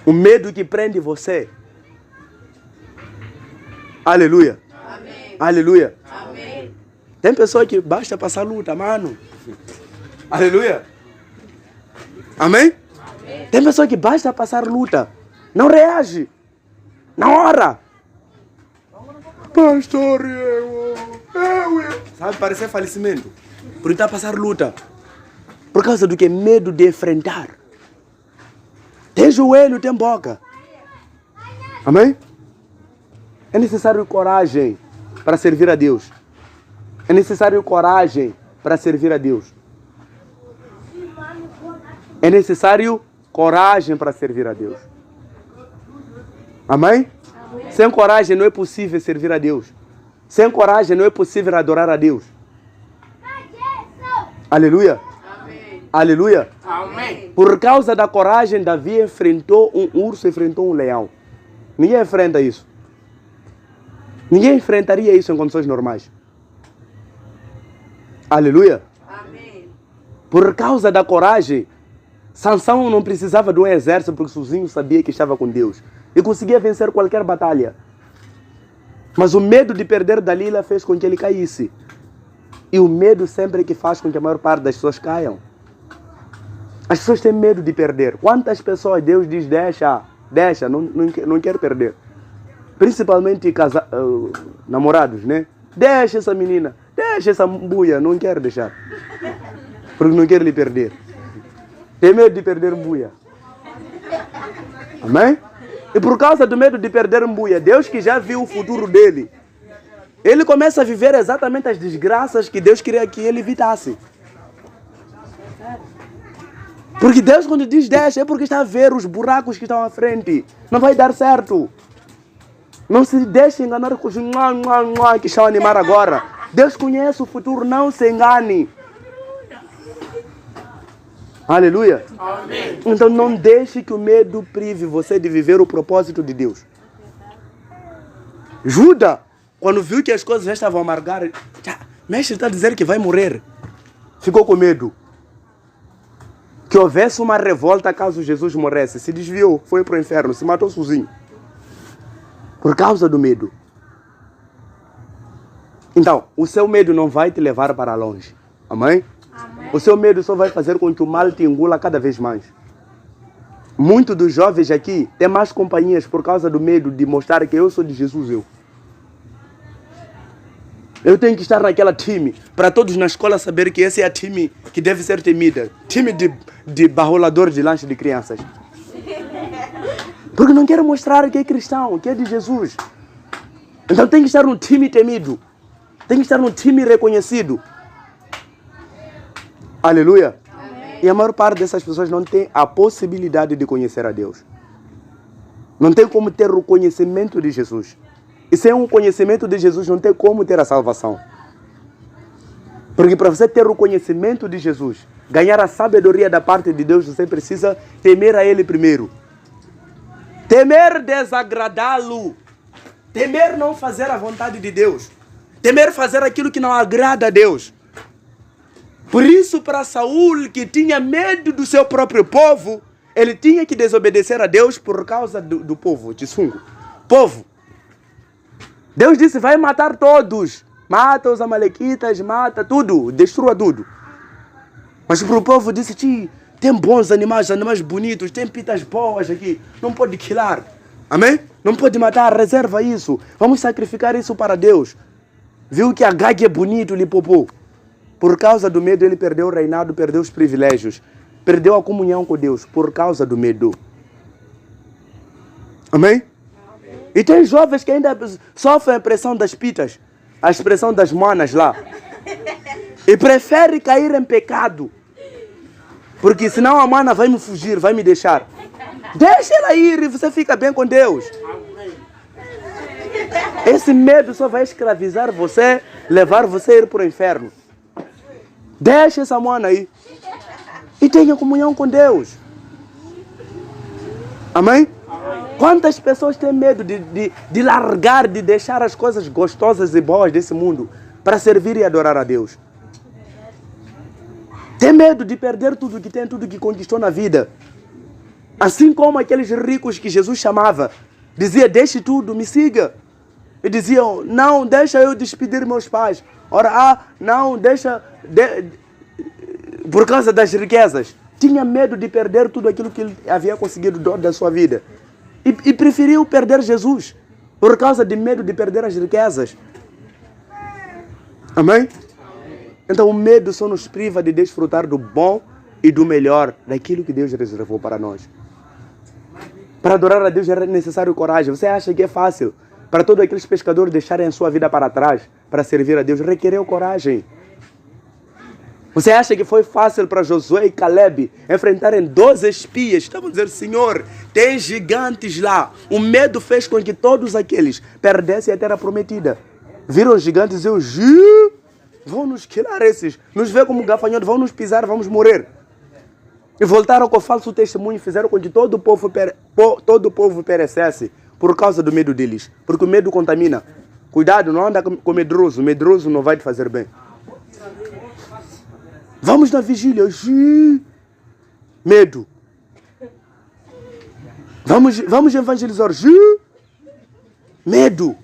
Speaker 1: O medo que prende você. Aleluia.
Speaker 2: Amém.
Speaker 1: Aleluia.
Speaker 2: Amém.
Speaker 1: Tem pessoa que basta passar luta, mano. Aleluia. Amém?
Speaker 2: Amém.
Speaker 1: Tem pessoa que basta passar luta. Não reage. Na hora. Pastor, eu. Sabe, parece falecimento. Por estar a passar luta. Por causa do que? Medo de enfrentar. Tem joelho, tem boca. Amém? É necessário coragem para servir a Deus. É necessário coragem para servir a Deus. É necessário coragem para servir a Deus. Amém?
Speaker 2: Amém.
Speaker 1: Sem coragem não é possível servir a Deus. Sem coragem não é possível adorar a Deus. Aleluia.
Speaker 2: Amém.
Speaker 1: Aleluia.
Speaker 2: Amém.
Speaker 1: Por causa da coragem, Davi enfrentou um urso, enfrentou um leão. Ninguém enfrenta isso. Ninguém enfrentaria isso em condições normais. Aleluia.
Speaker 2: Amém.
Speaker 1: Por causa da coragem, Sansão não precisava de um exército porque sozinho sabia que estava com Deus. E conseguia vencer qualquer batalha. Mas o medo de perder Dalila fez com que ele caísse. E o medo sempre é que faz com que a maior parte das pessoas caiam. As pessoas têm medo de perder. Quantas pessoas Deus diz, deixa, não quero perder. Principalmente namorados, né? Deixa essa menina, deixa essa buia, não quero deixar. Porque não quero lhe perder. Tem medo de perder buia. Amém? E por causa do medo de perder buia, Deus que já viu o futuro dele, ele começa a viver exatamente as desgraças que Deus queria que ele evitasse. Porque Deus, quando diz deixa, é porque está a ver os buracos que estão à frente. Não vai dar certo. Não se deixe enganar com os que estão a animar agora. Deus conhece o futuro, não se engane. Aleluia.
Speaker 2: Amém.
Speaker 1: Então não deixe que o medo prive você de viver o propósito de Deus. Judas, quando viu que as coisas já estavam a amargar, mestre está a dizer que vai morrer. Ficou com medo. Que houvesse uma revolta caso Jesus morresse. Se desviou, foi para o inferno, se matou sozinho. Por causa do medo. Então, o seu medo não vai te levar para longe. Amém?
Speaker 2: Amém.
Speaker 1: O seu medo só vai fazer com que o mal te engula cada vez mais. Muitos dos jovens aqui têm mais companhias por causa do medo de mostrar que eu sou de Jesus. Eu tenho que estar naquela time, para todos na escola saber que esse é a time que deve ser temida. Time de barrolador de lanche de crianças. Porque não quero mostrar que é cristão, que é de Jesus. Então tem que estar num time temido. Tem que estar num time reconhecido. Aleluia.
Speaker 2: Amém.
Speaker 1: E a maior parte dessas pessoas não tem a possibilidade de conhecer a Deus. Não tem como ter o conhecimento de Jesus. E sem um conhecimento de Jesus não tem como ter a salvação. Porque para você ter o conhecimento de Jesus, ganhar a sabedoria da parte de Deus, você precisa temer a Ele primeiro. Temer desagradá-lo. Temer não fazer a vontade de Deus. Temer fazer aquilo que não agrada a Deus. Por isso, para Saul, que tinha medo do seu próprio povo, ele tinha que desobedecer a Deus por causa do povo, Tisungo. Povo. Deus disse, vai matar todos. Mata os amalequitas, mata tudo, destrua tudo. Mas para o povo disse, tem bons animais, animais bonitos, tem pitas boas aqui, não pode quilar. Amém? Não pode matar, reserva isso. Vamos sacrificar isso para Deus. Viu que a Gag é bonito, lhe popou. Por causa do medo, ele perdeu o reinado, perdeu os privilégios. Perdeu a comunhão com Deus, por causa do medo. Amém? E tem jovens que ainda sofrem a pressão das pitas, a expressão das manas lá. E preferem cair em pecado. Porque senão a mana vai me fugir, vai me deixar. Deixa ela ir e você fica bem com Deus. Esse medo só vai escravizar você, levar você a ir para o inferno. Deixa essa mana aí. E tenha comunhão com Deus. Amém? Quantas pessoas têm medo de largar, de deixar as coisas gostosas e boas desse mundo para servir e adorar a Deus? Tem medo de perder tudo que tem, tudo que conquistou na vida. Assim como aqueles ricos que Jesus chamava. Dizia, deixe tudo, me siga. E diziam, não, deixa eu despedir meus pais. Ora, não, deixa... Por causa das riquezas. Tinha medo de perder tudo aquilo que ele havia conseguido da sua vida. E preferiu perder Jesus. Por causa de medo de perder as riquezas. Amém? Então o medo só nos priva de desfrutar do bom e do melhor, daquilo que Deus reservou para nós. Para adorar a Deus é necessário coragem. Você acha que é fácil? Para todos aqueles pescadores deixarem a sua vida para trás, para servir a Deus, requereu coragem. Você acha que foi fácil para Josué e Caleb enfrentarem 12 espias? Estavam dizendo, Senhor, tem gigantes lá. O medo fez com que todos aqueles perdessem a terra prometida. Viram os gigantes e eu, vão nos quilar esses. Nos ver como gafanhotos, vão nos pisar, vamos morrer. E voltaram com falso testemunho e fizeram com que todo o povo perecesse por causa do medo deles. Porque o medo contamina. Cuidado, não anda com medroso. O medroso não vai te fazer bem. Vamos na vigília. Medo. Vamos evangelizar. Medo.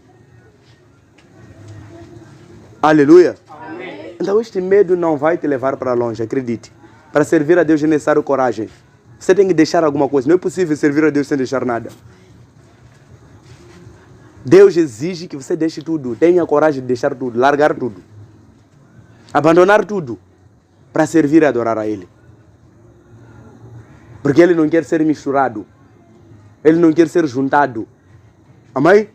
Speaker 1: Aleluia. Amém. Então este medo não vai te levar para longe, acredite. Para servir a Deus é necessário coragem. Você tem que deixar alguma coisa. Não é possível servir a Deus sem deixar nada. Deus exige que você deixe tudo. Tenha coragem de deixar tudo, largar tudo. Abandonar tudo. Para servir e adorar a Ele. Porque Ele não quer ser misturado. Ele não quer ser juntado. Amém?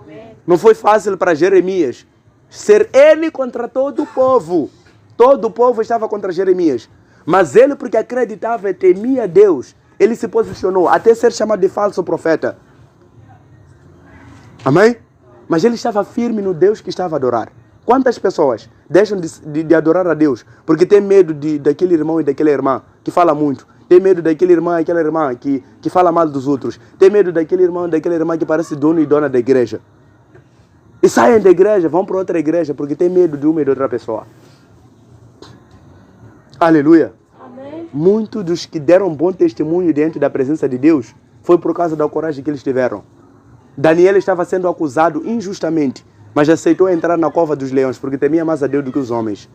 Speaker 1: Amém. Não foi fácil para Jeremias ser ele contra todo o povo. Todo o povo estava contra Jeremias. Mas ele, porque acreditava e temia Deus, ele se posicionou até ser chamado de falso profeta. Amém? Mas ele estava firme no Deus que estava a adorar. Quantas pessoas deixam de adorar a Deus porque tem medo daquele irmão e daquela irmã que fala muito? Tem medo daquele irmão e daquela irmã que fala mal dos outros? Tem medo daquele irmão e daquela irmã que parece dono e dona da igreja? E saem da igreja, vão para outra igreja porque tem medo de uma e de outra pessoa. Aleluia.
Speaker 2: Amém.
Speaker 1: Muitos dos que deram bom testemunho diante da presença de Deus foi por causa da coragem que eles tiveram. Daniel estava sendo acusado injustamente, mas aceitou entrar na cova dos leões porque temia mais a Deus do que os homens.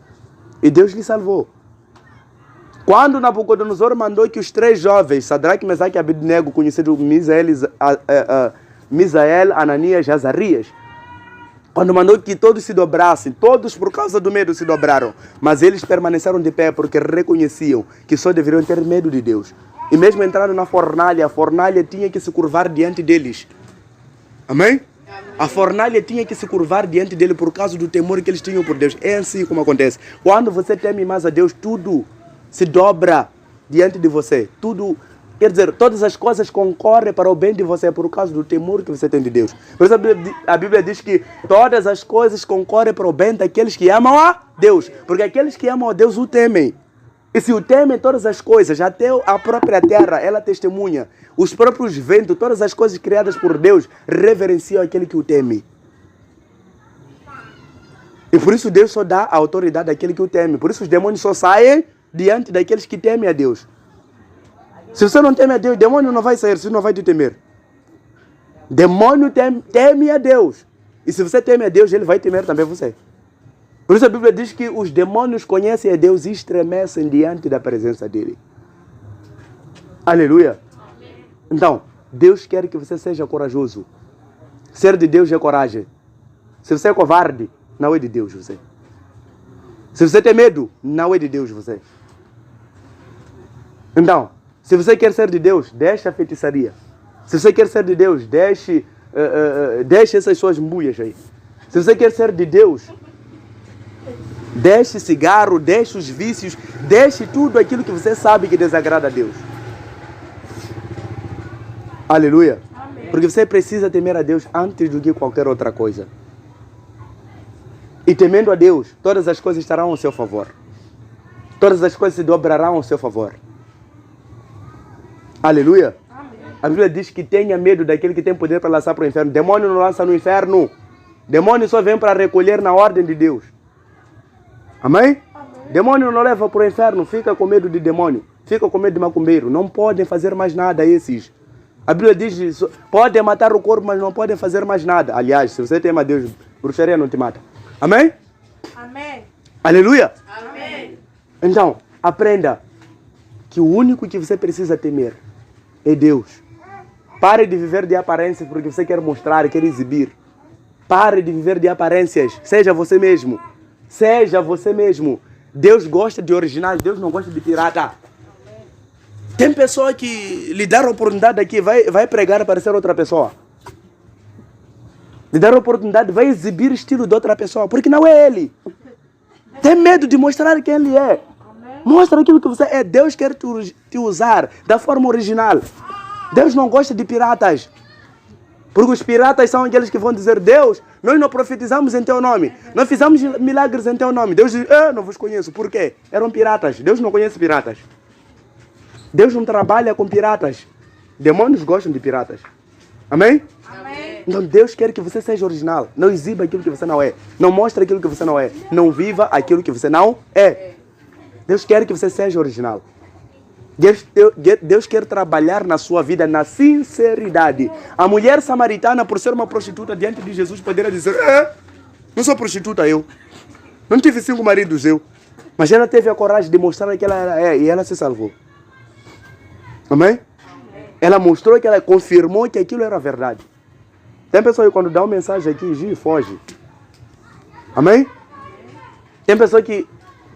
Speaker 1: E Deus lhe salvou. Quando Nabucodonosor mandou que os 3 jovens, Sadraque, Mesaque e Abednego, conhecidos Misael, Ananias e Azarias, quando mandou que todos se dobrassem, todos por causa do medo se dobraram, mas eles permaneceram de pé porque reconheciam que só deveriam ter medo de Deus. E mesmo entraram na fornalha, a fornalha tinha que se curvar diante deles. Amém? A fornalha tinha que se curvar diante dele por causa do temor que eles tinham por Deus. É assim como acontece. Quando você teme mais a Deus, tudo se dobra diante de você. Tudo, quer dizer, todas as coisas concorrem para o bem de você por causa do temor que você tem de Deus. Por isso a Bíblia diz que todas as coisas concorrem para o bem daqueles que amam a Deus. Porque aqueles que amam a Deus o temem. E se o temem todas as coisas, até a própria terra, ela testemunha. Os próprios ventos, todas as coisas criadas por Deus, reverenciam aquele que o teme. E por isso Deus só dá a autoridade àquele que o teme. Por isso os demônios só saem diante daqueles que temem a Deus. Se você não teme a Deus, o demônio não vai sair, você não vai te temer. Demônio teme a Deus. E se você teme a Deus, ele vai temer também você. Por isso a Bíblia diz que os demônios conhecem a Deus e estremecem diante da presença dele. Aleluia. Então, Deus quer que você seja corajoso. Ser de Deus é coragem. Se você é covarde, não é de Deus você. Se você tem medo, não é de Deus você. Então, se você quer ser de Deus, deixe a feitiçaria. Se você quer ser de Deus, deixe essas suas mbuias aí. Se você quer ser de Deus, deixe cigarro, deixe os vícios, deixe tudo aquilo que você sabe que desagrada a Deus. Aleluia.
Speaker 2: Amém.
Speaker 1: Porque você precisa temer a Deus antes do que qualquer outra coisa. E temendo a Deus, todas as coisas estarão ao seu favor. Todas as coisas se dobrarão ao seu favor. Aleluia.
Speaker 2: Amém.
Speaker 1: A Bíblia diz que tenha medo daquele que tem poder para lançar para o inferno. Demônio não lança no inferno. Demônio só vem para recolher na ordem de Deus. Amém? Demônio não leva para o inferno. Fica com medo de demônio. Fica com medo de macumbeiro. Não podem fazer mais nada a esses. A Bíblia diz isso. Podem matar o corpo, mas não podem fazer mais nada. Aliás, se você teme a Deus, bruxaria não te mata. Amém?
Speaker 2: Amém.
Speaker 1: Aleluia.
Speaker 2: Amém.
Speaker 1: Então, aprenda que o único que você precisa temer é Deus. Pare de viver de aparências porque você quer mostrar, quer exibir. Pare de viver de aparências. Seja você mesmo. Seja você mesmo. Deus gosta de originais, Deus não gosta de pirata. Tem pessoa que lhe dá a oportunidade aqui, vai pregar para ser outra pessoa. Lhe dá a oportunidade, vai exibir o estilo de outra pessoa, porque não é ele. Tem medo de mostrar quem ele é. Mostra aquilo que você é. Deus quer te usar da forma original. Deus não gosta de piratas. Porque os piratas são aqueles que vão dizer: Deus, nós não profetizamos em teu nome. Nós fizemos milagres em teu nome. Deus diz: eu não vos conheço. Por quê? Eram piratas. Deus não conhece piratas. Deus não trabalha com piratas. Demônios gostam de piratas. Amém?
Speaker 2: Amém.
Speaker 1: Então Deus quer que você seja original. Não exiba aquilo que você não é. Não mostre aquilo que você não é. Não viva aquilo que você não é. Deus quer que você seja original. Deus quer trabalhar na sua vida na sinceridade. A mulher samaritana, por ser uma prostituta diante de Jesus, poderia dizer: não sou prostituta eu. Não tive 5 maridos eu. Mas ela teve a coragem de mostrar que ela é e ela se salvou. Amém? Ela mostrou que ela confirmou que aquilo era verdade. Tem pessoa que quando dá uma mensagem aqui, foge. Amém? Tem pessoa que,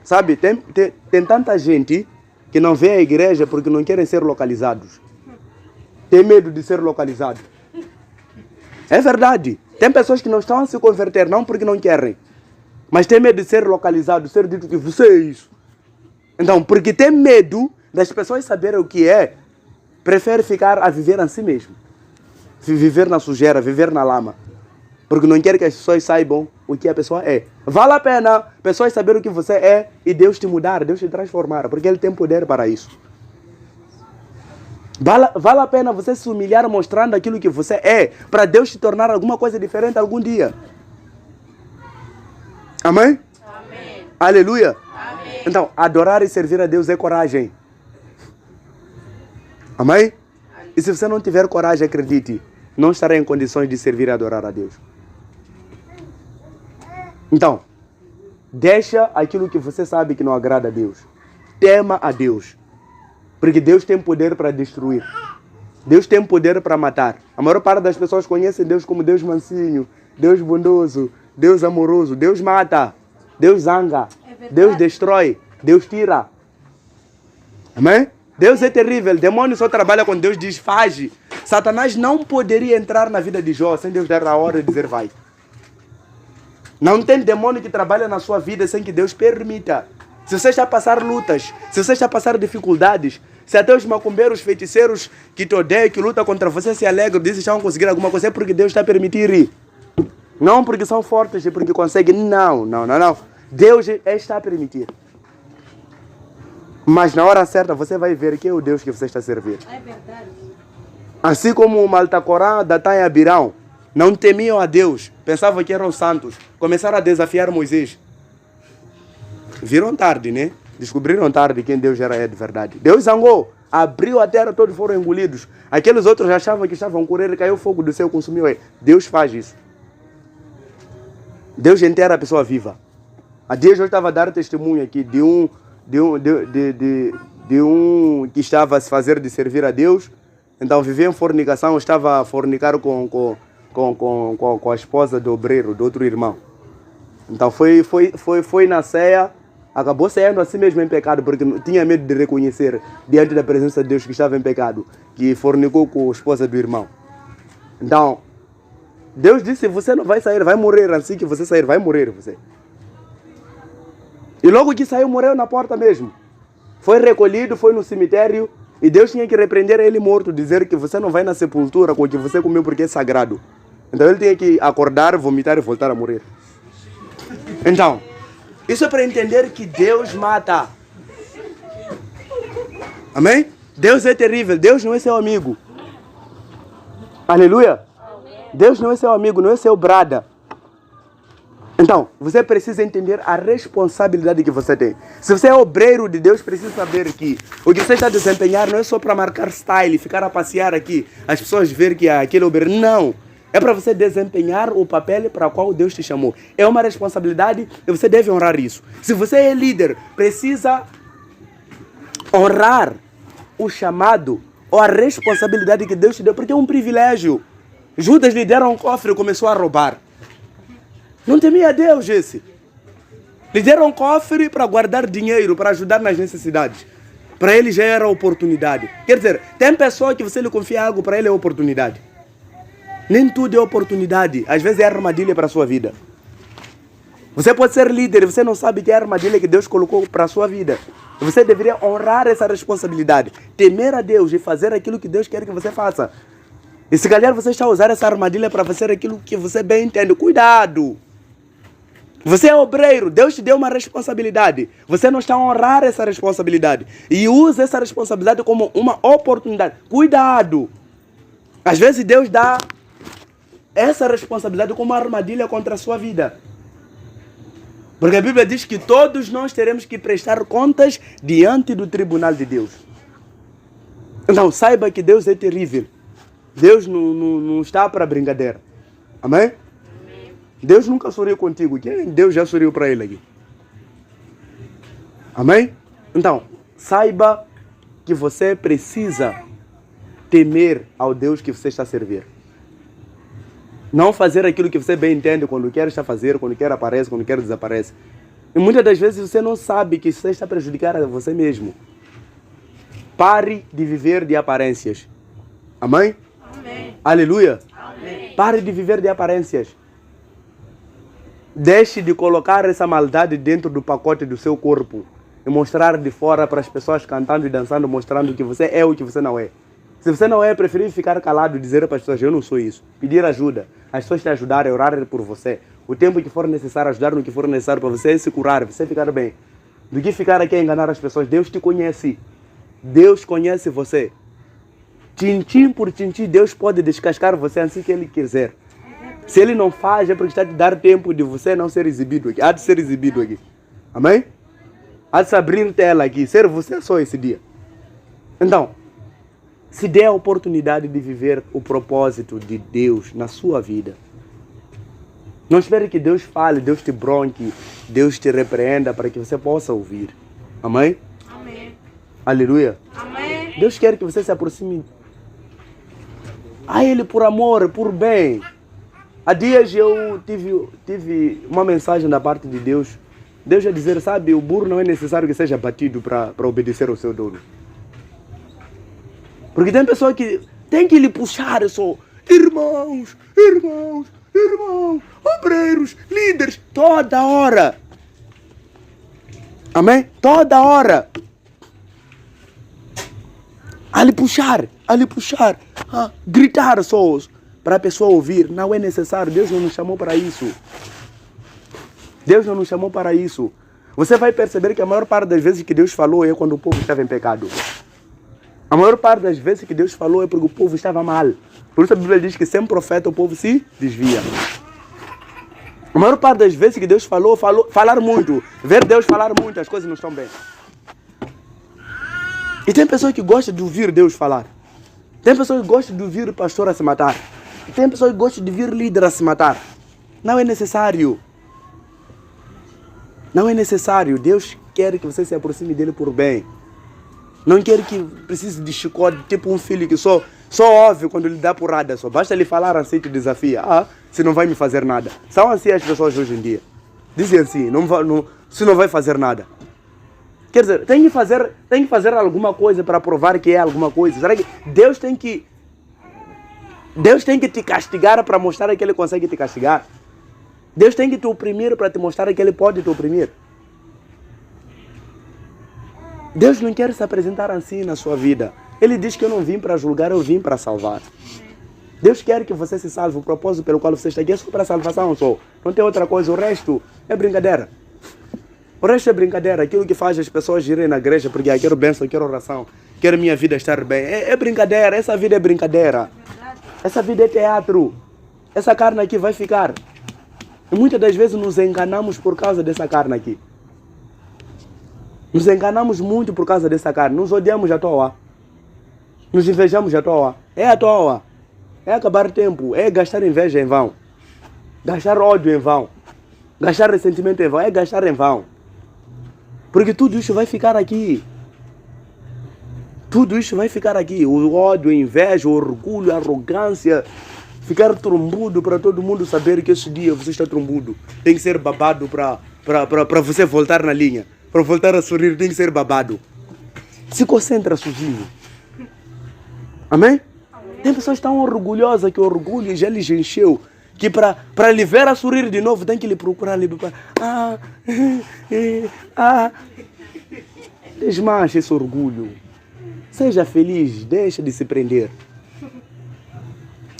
Speaker 1: sabe, tem tanta gente que não vê a igreja porque não querem ser localizados. Tem medo de ser localizado. É verdade. Tem pessoas que não estão a se converter não porque não querem, Mas tem medo de ser localizado, de ser dito que você é isso. Então, porque tem medo das pessoas saberem o que é, prefere ficar a viver a si mesmo. Viver na sujeira, viver na lama. Porque não quer que as pessoas saibam o que a pessoa é. Vale a pena pessoas saberem o que você é e Deus te mudar, Deus te transformar, porque Ele tem poder para isso. Vale a pena você se humilhar mostrando aquilo que você é, para Deus te tornar alguma coisa diferente algum dia. Amém?
Speaker 2: Amém.
Speaker 1: Aleluia.
Speaker 2: Amém.
Speaker 1: Então, adorar e servir a Deus é coragem. Amém? E se você não tiver coragem, acredite, não estará em condições de servir e adorar a Deus. Então, deixa aquilo que você sabe que não agrada a Deus. Tema a Deus. Porque Deus tem poder para destruir. Deus tem poder para matar. A maior parte das pessoas conhecem Deus como Deus mansinho, Deus bondoso, Deus amoroso. Deus mata, Deus zanga, Deus destrói, Deus tira. Amém? Deus é terrível. Demônio só trabalha quando Deus diz faz. Satanás não poderia entrar na vida de Jó sem Deus dar a hora de dizer vai. Não tem demônio que trabalha na sua vida sem que Deus permita. Se você está a passar lutas, se você está a passar dificuldades, se até os macumbeiros, feiticeiros que te odeiam, que lutam contra você, se alegram, dizem que estão conseguindo alguma coisa, é porque Deus está a permitir. Não porque são fortes e porque conseguem. Não. Deus está a permitir. Mas na hora certa você vai ver que é o Deus que você está a servir.
Speaker 2: É verdade.
Speaker 1: Assim como o Maltacorã, Datã e Abirão não temiam a Deus, pensavam que eram santos, começaram a desafiar Moisés. Viram tarde, né? Descobriram tarde quem Deus era de verdade. Deus zangou, abriu a terra, todos foram engolidos. Aqueles outros achavam que estavam correndo, caiu fogo do céu, consumiu. Deus faz isso. Deus enterra a pessoa viva. A Deus hoje estava a dar testemunho aqui de um que estava a se fazer de servir a Deus. Então vivia em fornicação, estava a fornicar com a esposa do obreiro, do outro irmão. Então foi na ceia, acabou saindo assim mesmo em pecado, porque tinha medo de reconhecer diante da presença de Deus que estava em pecado, que fornicou com a esposa do irmão. Então, Deus disse, você não vai sair, vai morrer. Assim que você sair, vai morrer você. E logo que saiu, morreu na porta mesmo. Foi recolhido, foi no cemitério, e Deus tinha que repreender ele morto, dizer que você não vai na sepultura com o que você comeu porque é sagrado. Então ele tinha que acordar, vomitar e voltar a morrer. Então, isso é para entender que Deus mata. Amém? Deus é terrível, Deus não é seu amigo. Aleluia? Deus não é seu amigo, não é seu brada. Então, você precisa entender a responsabilidade que você tem. Se você é obreiro de Deus, precisa saber que o que você está a desempenhar não é só para marcar style, ficar a passear aqui, as pessoas verem que aquele obreiro. Não. É para você desempenhar o papel para o qual Deus te chamou. É uma responsabilidade e você deve honrar isso. Se você é líder, precisa honrar o chamado ou a responsabilidade que Deus te deu, porque é um privilégio. Judas lhe deram um cofre e começou a roubar. Não temia a Deus esse. Lhe deram um cofre para guardar dinheiro, para ajudar nas necessidades. Para ele já era oportunidade. Quer dizer, tem pessoa que você lhe confia algo, para ele é oportunidade. Nem tudo é oportunidade. Às vezes é armadilha para a sua vida. Você pode ser líder e você não sabe que é a armadilha que Deus colocou para a sua vida. Você deveria honrar essa responsabilidade. Temer a Deus e fazer aquilo que Deus quer que você faça. E se calhar você está a usar essa armadilha para fazer aquilo que você bem entende. Cuidado! Você é obreiro, Deus te deu uma responsabilidade. Você não está a honrar essa responsabilidade. E usa essa responsabilidade como uma oportunidade. Cuidado! Às vezes Deus dá essa responsabilidade como uma armadilha contra a sua vida. Porque a Bíblia diz que todos nós teremos que prestar contas diante do tribunal de Deus. Então saiba que Deus é terrível. Deus não está para brincadeira. Amém? Deus nunca sorriu contigo. Deus já sorriu para ele aqui. Amém? Então, saiba que você precisa temer ao Deus que você está a servir. Não fazer aquilo que você bem entende, quando quer está a fazer, quando quer aparece, quando quer desaparece. E muitas das vezes você não sabe que você está a prejudicar a você mesmo. Pare de viver de aparências. Amém? Amém. Aleluia. Amém. Pare de viver de aparências. Deixe de colocar essa maldade dentro do pacote do seu corpo e mostrar de fora para as pessoas cantando e dançando, mostrando que você é o que você não é. Se você não é, preferir ficar calado e dizer para as pessoas, eu não sou isso. Pedir ajuda. As pessoas te ajudarem, orar por você. O tempo que for necessário, ajudar no que for necessário para você se curar, você ficar bem. Do que ficar aqui a enganar as pessoas. Deus te conhece. Deus conhece você. Tintim por tintim, Deus pode descascar você assim que Ele quiser. Se Ele não faz, é porque está te dar tempo de você não ser exibido aqui. Há de ser exibido aqui. Amém? Há de se abrir tela aqui. Ser você só esse dia. Então, se dê a oportunidade de viver o propósito de Deus na sua vida. Não espere que Deus fale, Deus te bronque, Deus te repreenda para que você possa ouvir. Amém?
Speaker 2: Amém.
Speaker 1: Aleluia.
Speaker 2: Amém.
Speaker 1: Deus quer que você se aproxime a Ele por amor, por bem. Há dias eu tive uma mensagem da parte de Deus. Deus ia dizer, sabe, o burro não é necessário que seja batido para obedecer ao seu dono. Porque tem pessoa que tem que lhe puxar só. Irmãos, irmãos, irmãos, obreiros, líderes, toda hora. Amém? Toda hora. A lhe puxar, gritar só para a pessoa ouvir. Não é necessário, Deus não nos chamou para isso. Deus não nos chamou para isso. Você vai perceber que a maior parte das vezes que Deus falou é quando o povo estava em pecado. A maior parte das vezes que Deus falou é porque o povo estava mal. Por isso a Bíblia diz que sem profeta o povo se desvia. A maior parte das vezes que Deus falou, falar muito. Ver Deus falar muito, as coisas não estão bem. E tem pessoas que gostam de ouvir Deus falar. Tem pessoas que gostam de ouvir o pastor a se matar. E tem pessoas que gostam de ouvir líder a se matar. Não é necessário. Não é necessário. Deus quer que você se aproxime dele por bem. Não quer que precise de chicote, tipo um filho que só ouve quando lhe dá porrada. Só basta lhe falar assim, te desafia. Se não vai me fazer nada. São assim as pessoas hoje em dia. Dizem assim, se não vai fazer nada. Quer dizer, tem que fazer alguma coisa para provar que é alguma coisa. Será que Deus tem que te castigar para mostrar que Ele consegue te castigar? Deus tem que te oprimir para te mostrar que Ele pode te oprimir? Deus não quer se apresentar assim na sua vida. Ele diz que eu não vim para julgar, eu vim para salvar. Deus quer que você se salve. O propósito pelo qual você está aqui é só para salvação só. Não tem outra coisa. O resto é brincadeira. O resto é brincadeira. Aquilo que faz as pessoas irem na igreja porque quero bênção, quero oração, quero minha vida estar bem. É brincadeira. Essa vida é brincadeira. Essa vida é teatro. Essa carne aqui vai ficar. E muitas das vezes nos enganamos por causa dessa carne aqui. Nos enganamos muito por causa dessa carne. Nos odiamos à toa. Nos invejamos à toa. É à toa. É acabar tempo. É gastar inveja em vão. Gastar ódio em vão. Gastar ressentimento em vão. É gastar em vão. Porque tudo isso vai ficar aqui. Tudo isso vai ficar aqui. O ódio, a inveja, o orgulho, a arrogância. Ficar trombudo para todo mundo saber que esse dia você está trombudo. Tem que ser babado para você voltar na linha. Para voltar a sorrir tem que ser babado. Se concentra sozinho. Amém? Tem pessoas tão orgulhosas que o orgulho já lhes encheu. Que para lhe ver a sorrir de novo tem que lhe procurar. Desmanche esse orgulho. Seja feliz. Deixa de se prender.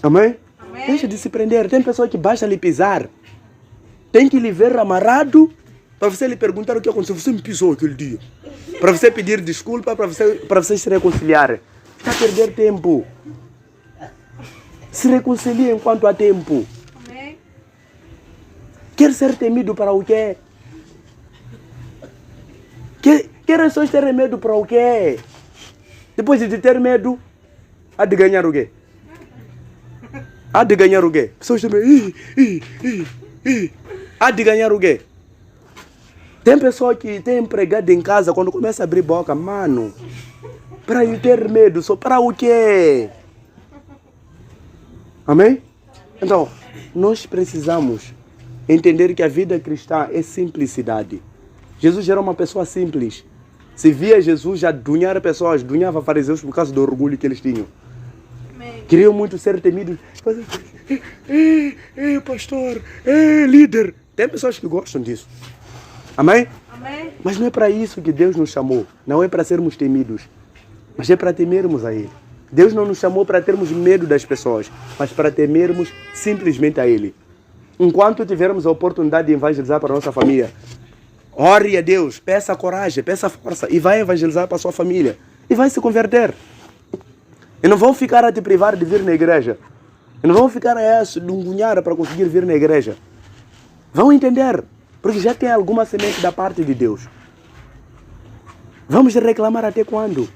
Speaker 1: Amém?
Speaker 2: Amém.
Speaker 1: Deixa de se prender. Tem pessoa que basta lhe pisar. Tem que lhe ver amarrado. Para você lhe perguntar o que aconteceu. Você me pisou aquele dia. Para você pedir desculpa, para vocês se reconciliarem. Está a perder tempo. Se reconcilie enquanto há tempo.
Speaker 2: Amém.
Speaker 1: Quer ser temido para o quê? Quer as pessoas terem medo para o quê? Depois de ter medo, há de ganhar o quê? Há de ganhar o quê? Pessoas também. Há de ganhar o quê? Tem pessoa que tem empregado em casa, quando começa a abrir boca, mano, para eu ter medo, só para o quê? Amém? Então, nós precisamos entender que a vida cristã é simplicidade. Jesus era uma pessoa simples. Se via Jesus já dunhar pessoas, dunhava fariseus por causa do orgulho que eles tinham.
Speaker 2: Amém.
Speaker 1: Queriam muito ser temidos. Pastor, líder. Tem pessoas que gostam disso. Amém?
Speaker 2: Amém.
Speaker 1: Mas não é para isso que Deus nos chamou. Não é para sermos temidos, mas é para temermos a Ele. Deus não nos chamou para termos medo das pessoas, mas para temermos simplesmente a Ele. Enquanto tivermos a oportunidade de evangelizar para a nossa família, ore a Deus, peça coragem, peça força e vai evangelizar para a sua família. E vai se converter. E não vão ficar a te privar de vir na igreja. E não vão ficar a se lungunhar para conseguir vir na igreja. Vão entender, porque já tem alguma semente da parte de Deus. Vamos reclamar até quando?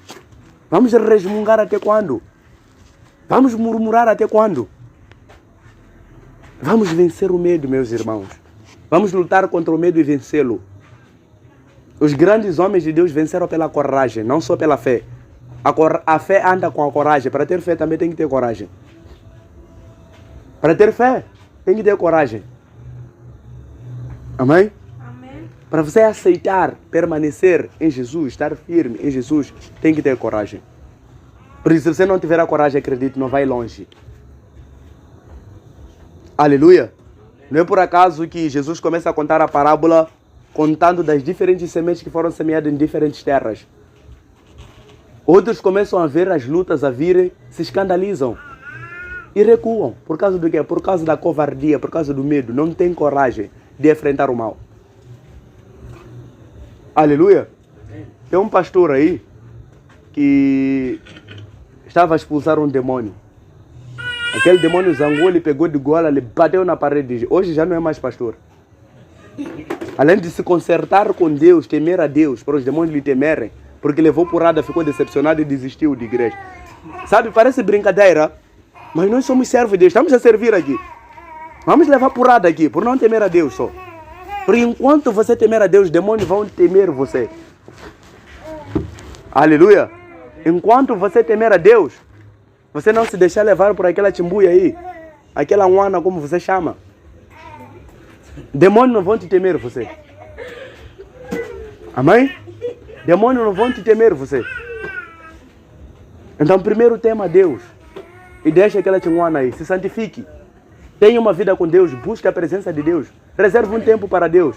Speaker 1: Vamos resmungar até quando? Vamos murmurar até quando? Vamos vencer o medo, meus irmãos. Vamos lutar contra o medo e vencê-lo. Os grandes homens de Deus venceram pela coragem, não só pela fé. A fé anda com a coragem. Para ter fé também tem que ter coragem. Para ter fé, tem que ter coragem. Amém?
Speaker 2: Amém.
Speaker 1: Para você aceitar, permanecer em Jesus, estar firme em Jesus, tem que ter coragem. Porque se você não tiver a coragem, acredite, não vai longe. Aleluia. Não é por acaso que Jesus começa a contar a parábola contando das diferentes sementes que foram semeadas em diferentes terras. Outros começam a ver as lutas a virem, se escandalizam e recuam. Por causa do quê? Por causa da covardia, por causa do medo. Não tem coragem de enfrentar o mal. Aleluia. Tem um pastor aí que estava a expulsar um demônio. Aquele demônio zangou, ele pegou de gola, ele bateu na parede. Hoje já não é mais pastor. Além de se consertar com Deus, temer a Deus, para os demônios lhe temerem, porque levou porrada, ficou decepcionado e desistiu de igreja. Sabe, parece brincadeira, mas nós somos servos de Deus, estamos a servir aqui. Vamos levar porrada aqui, por não temer a Deus só. Porque enquanto você temer a Deus, os demônios vão temer você. Aleluia. Enquanto você temer a Deus, você não se deixar levar por aquela timbuia aí, aquela uana como você chama. Demônios não vão te temer você. Amém? Demônios não vão te temer você. Então primeiro tema Deus. E deixa aquela tinguana aí. Se santifique. Tenha uma vida com Deus. Busque a presença de Deus. Reserve um tempo para Deus.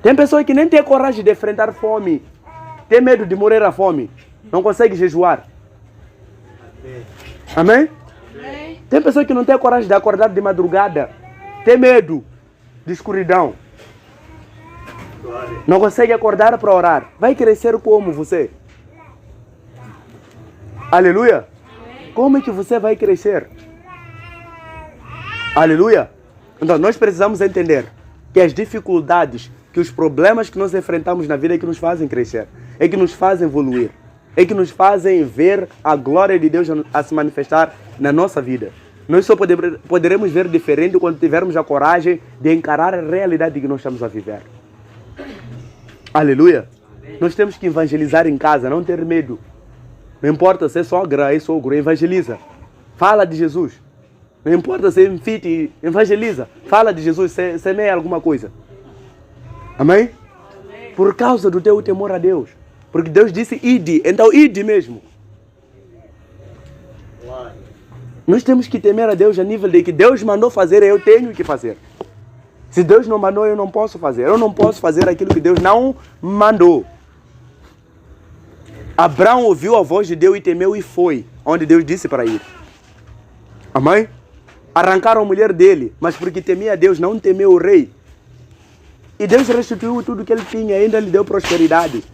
Speaker 1: Tem pessoas que nem têm coragem de enfrentar fome. Tem medo de morrer à fome. Não consegue jejuar. Amém?
Speaker 2: Amém.
Speaker 1: Tem pessoas que não têm coragem de acordar de madrugada. Tem medo de escuridão. Não consegue acordar para orar. Vai crescer como você? Aleluia. Como é que você vai crescer? Aleluia. Então nós precisamos entender que as dificuldades, que os problemas que nós enfrentamos na vida é que nos fazem crescer. É que nos fazem evoluir. É que nos fazem ver a glória de Deus a se manifestar na nossa vida. Nós só poderemos ver diferente quando tivermos a coragem de encarar a realidade que nós estamos a viver. Aleluia. Nós temos que evangelizar em casa, não ter medo. Não importa se é sogra, é sogro, evangeliza. Fala de Jesus. Não importa se é enfite, evangeliza. Fala de Jesus, semeia alguma coisa. Amém? Por causa do teu temor a Deus. Porque Deus disse ide, então ide mesmo. Nós temos que temer a Deus a nível de que Deus mandou fazer, eu tenho que fazer. Se Deus não mandou, eu não posso fazer. Eu não posso fazer aquilo que Deus não mandou. Abraão ouviu a voz de Deus e temeu e foi onde Deus disse para ir. Amém? Arrancaram a mulher dele, mas porque temia a Deus, não temeu o rei. E Deus restituiu tudo que ele tinha e ainda lhe deu prosperidade.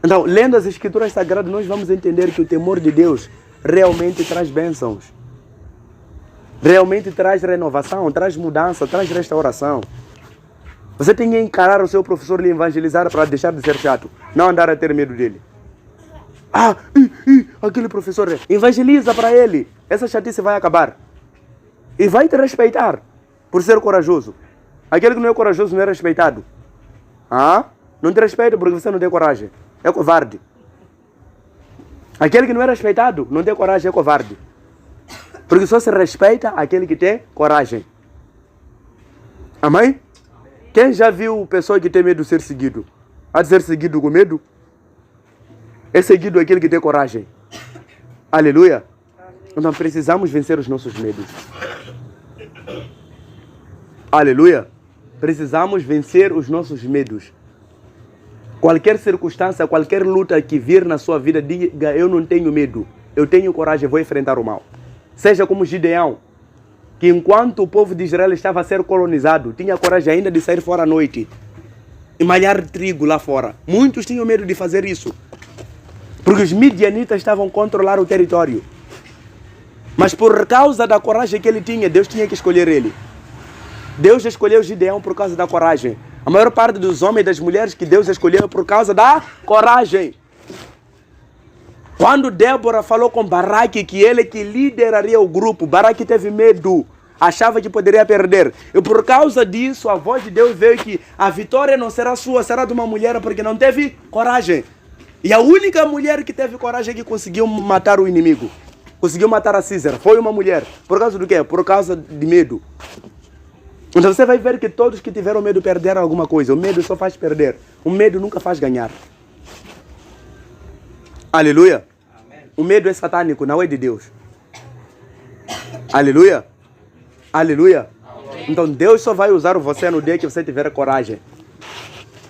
Speaker 1: Então, lendo as escrituras sagradas, nós vamos entender que o temor de Deus realmente traz bênçãos. Realmente traz renovação, traz mudança, traz restauração. Você tem que encarar o seu professor e lhe evangelizar para deixar de ser chato. Não andar a ter medo dele. Aquele professor, evangeliza para ele. Essa chatice vai acabar. E vai te respeitar por ser corajoso. Aquele que não é corajoso não é respeitado. Não te respeita porque você não tem coragem. É covarde. Aquele que não é respeitado não tem coragem, é covarde. Porque só se respeita aquele que tem coragem. Amém? Quem já viu pessoa que tem medo de ser seguido? Há de ser seguido com medo? É seguido aquele que tem coragem. Aleluia. Então precisamos vencer os nossos medos. Aleluia. Precisamos vencer os nossos medos. Qualquer circunstância, qualquer luta que vir na sua vida, diga: eu não tenho medo. Eu tenho coragem, vou enfrentar o mal. Seja como Gideão, que enquanto o povo de Israel estava a ser colonizado, tinha coragem ainda de sair fora à noite e malhar trigo lá fora. Muitos tinham medo de fazer isso, porque os midianitas estavam a controlar o território. Mas por causa da coragem que ele tinha, Deus tinha que escolher ele. Deus escolheu Gideão por causa da coragem. A maior parte dos homens e das mulheres que Deus escolheu é por causa da coragem. Quando Débora falou com Baraque que ele que lideraria o grupo, Baraque teve medo, achava que poderia perder. E por causa disso, a voz de Deus veio que a vitória não será sua, será de uma mulher, porque não teve coragem. E a única mulher que teve coragem que conseguiu matar o inimigo, conseguiu matar a Císara, foi uma mulher. Por causa do quê? Por causa de medo. Então você vai ver que todos que tiveram medo perderam alguma coisa. O medo só faz perder. O medo nunca faz ganhar. Aleluia. Amém. O medo é satânico, não é de Deus. Aleluia. Aleluia. Amém. Então Deus só vai usar você no dia que você tiver coragem.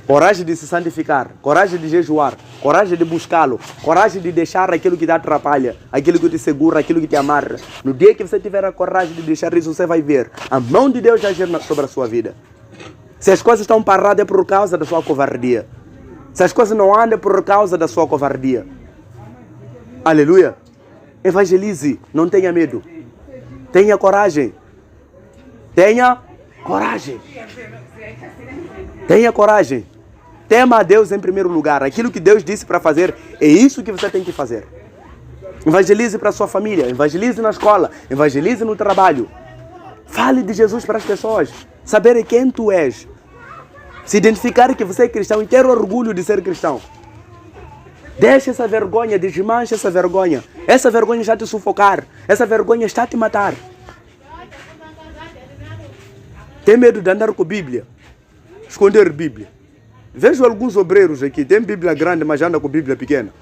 Speaker 1: Coragem de se santificar, coragem de jejuar, coragem de buscá-lo, coragem de deixar aquilo que te atrapalha, aquilo que te segura, aquilo que te amarra. No dia que você tiver a coragem de deixar isso, você vai ver a mão de Deus agir sobre a sua vida. Se as coisas estão paradas é por causa da sua covardia. Se as coisas não andam é por causa da sua covardia. Aleluia. Evangelize, não tenha medo. Tenha coragem. Tenha coragem. Tenha coragem. Tema a Deus em primeiro lugar. Aquilo que Deus disse para fazer, é isso que você tem que fazer. Evangelize para a sua família, evangelize na escola, evangelize no trabalho. Fale de Jesus para as pessoas. Saber quem tu és. Se identificar que você é cristão e ter orgulho de ser cristão. Deixe essa vergonha, desmanche essa vergonha. Essa vergonha está te sufocar. Essa vergonha está te matar. Tem medo de andar com Bíblia? Esconder Bíblia. Vejo alguns obreiros aqui, tem Bíblia grande, mas anda com Bíblia pequena.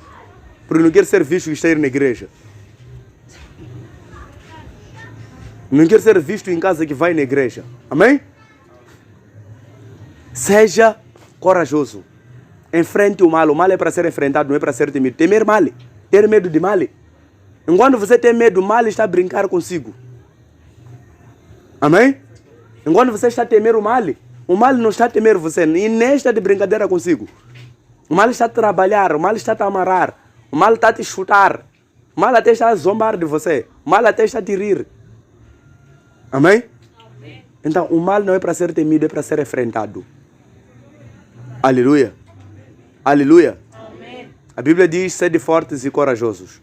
Speaker 1: Porque não quer ser visto e estar na igreja. Não quer ser visto em casa que vai na igreja. Amém? Seja corajoso. Enfrente o mal. O mal é para ser enfrentado, não é para ser temido. Temer mal. Ter medo de mal. Enquanto você tem medo, o mal está a brincar consigo. Amém? Enquanto você está a temer o mal não está a temer você e nem está de brincadeira consigo. O mal está a trabalhar, o mal está a te amarrar, o mal está a te chutar, o mal até está a zombar de você, o mal até está a te rir. Amém? Amém. Então o mal não é para ser temido, é para ser enfrentado. Aleluia. Aleluia. Amém. A Bíblia diz: sede fortes e corajosos.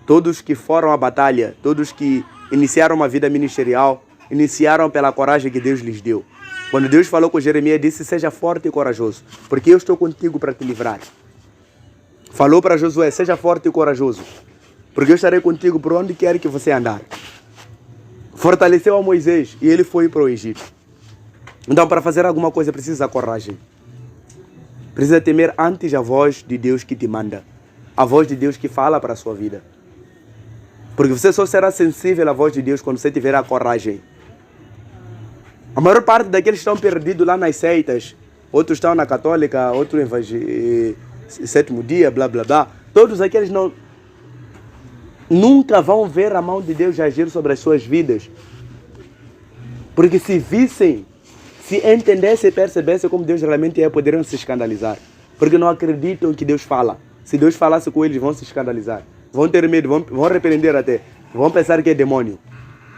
Speaker 1: Todos que foram à batalha, todos que iniciaram uma vida ministerial, iniciaram pela coragem que Deus lhes deu. Quando Deus falou com Jeremias, disse: seja forte e corajoso, porque eu estou contigo para te livrar. Falou para Josué: seja forte e corajoso, porque eu estarei contigo por onde quer que você andar. Fortaleceu a Moisés e ele foi para o Egito. Então, para fazer alguma coisa, precisa coragem. Precisa temer antes a voz de Deus que te manda. A voz de Deus que fala para a sua vida. Porque você só será sensível à voz de Deus quando você tiver a coragem. A maior parte daqueles estão perdidos lá nas seitas. Outros estão na católica, outros sétimo dia, blá blá blá. Todos aqueles nunca vão ver a mão de Deus agir sobre as suas vidas. Porque se vissem, se entendessem e percebessem como Deus realmente é, poderiam se escandalizar. Porque não acreditam que Deus fala. Se Deus falasse com eles, vão se escandalizar. Vão ter medo, vão repreender até. Vão pensar que é demônio.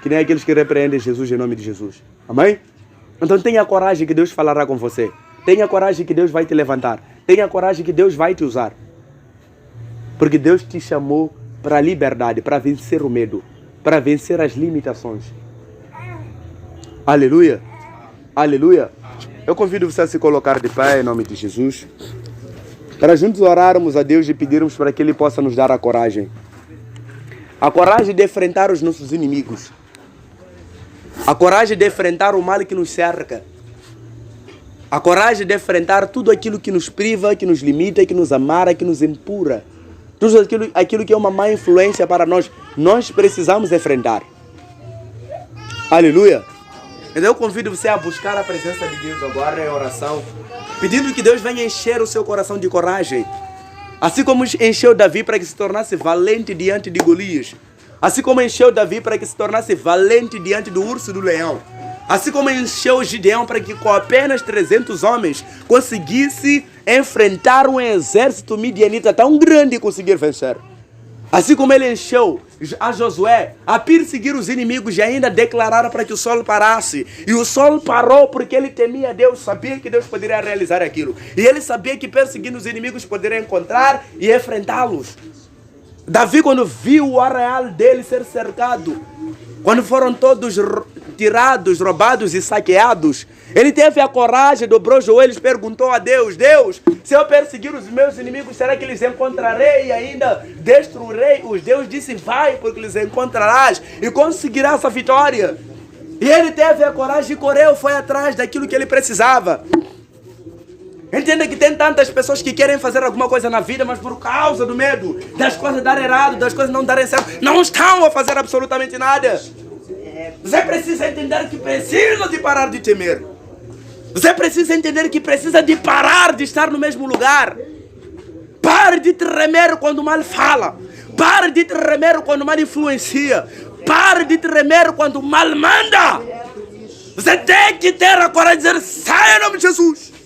Speaker 1: Que nem aqueles que repreendem Jesus em nome de Jesus. Amém? Então tenha coragem que Deus falará com você. Tenha coragem que Deus vai te levantar. Tenha coragem que Deus vai te usar. Porque Deus te chamou para a liberdade, para vencer o medo, para vencer as limitações. Aleluia. Aleluia. Eu convido você a se colocar de pé em nome de Jesus. Para juntos orarmos a Deus e pedirmos para que Ele possa nos dar a coragem. A coragem de enfrentar os nossos inimigos. A coragem de enfrentar o mal que nos cerca. A coragem de enfrentar tudo aquilo que nos priva, que nos limita, que nos amarra, que nos empurra. Tudo aquilo que é uma má influência para nós. Nós precisamos enfrentar. Aleluia. Então eu convido você a buscar a presença de Deus agora em oração, pedindo que Deus venha encher o seu coração de coragem. Assim como encheu Davi para que se tornasse valente diante de Golias. Assim como encheu Davi para que se tornasse valente diante do urso e do leão. Assim como encheu Gideão para que com apenas 300 homens conseguisse enfrentar um exército midianita tão grande e conseguir vencer. Assim como ele encheu a Josué a perseguir os inimigos e ainda declarar para que o sol parasse. E o sol parou porque ele temia Deus, sabia que Deus poderia realizar aquilo. E ele sabia que perseguindo os inimigos poderia encontrar e enfrentá-los. Davi, quando viu o arraial dele ser cercado, quando foram todos tirados, roubados e saqueados, ele teve a coragem, dobrou os joelhos, perguntou a Deus: Deus, se eu perseguir os meus inimigos, será que eles encontrarei e ainda destruirei? Os Deus disse: vai, porque eles encontrarás e conseguirás a vitória. E ele teve a coragem e correu, foi atrás daquilo que ele precisava. Entenda que tem tantas pessoas que querem fazer alguma coisa na vida, mas por causa do medo das coisas darem errado, das coisas não darem certo, não estão a fazer absolutamente nada. Você precisa entender que precisa de parar de temer. Você precisa entender que precisa de parar de estar no mesmo lugar. Pare de tremer quando o mal fala. Pare de tremer quando o mal influencia. Pare de tremer quando o mal manda. Você tem que ter a coragem de dizer: saia em nome de Jesus.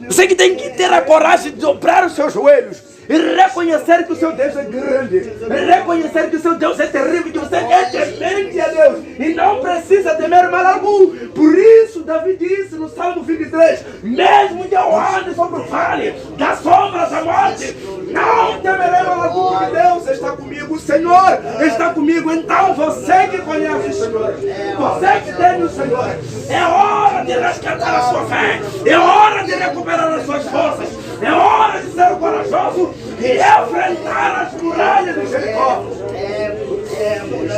Speaker 1: Você que tem que ter a coragem de dobrar os seus joelhos e reconhecer que o seu Deus é grande, reconhecer que o seu Deus é terrível, que você é temente a Deus e não precisa temer mal algum. Por isso Davi disse no Salmo 23: mesmo que eu ande sobre o vale da sombra da morte, não temerei mal algum, porque Deus está comigo, o Senhor está comigo. Então você que conhece o Senhor, você que tem o Senhor, é hora de resgatar a sua fé, é hora de recuperar as suas forças, é hora de ser corajoso e enfrentar as muralhas de Jericó.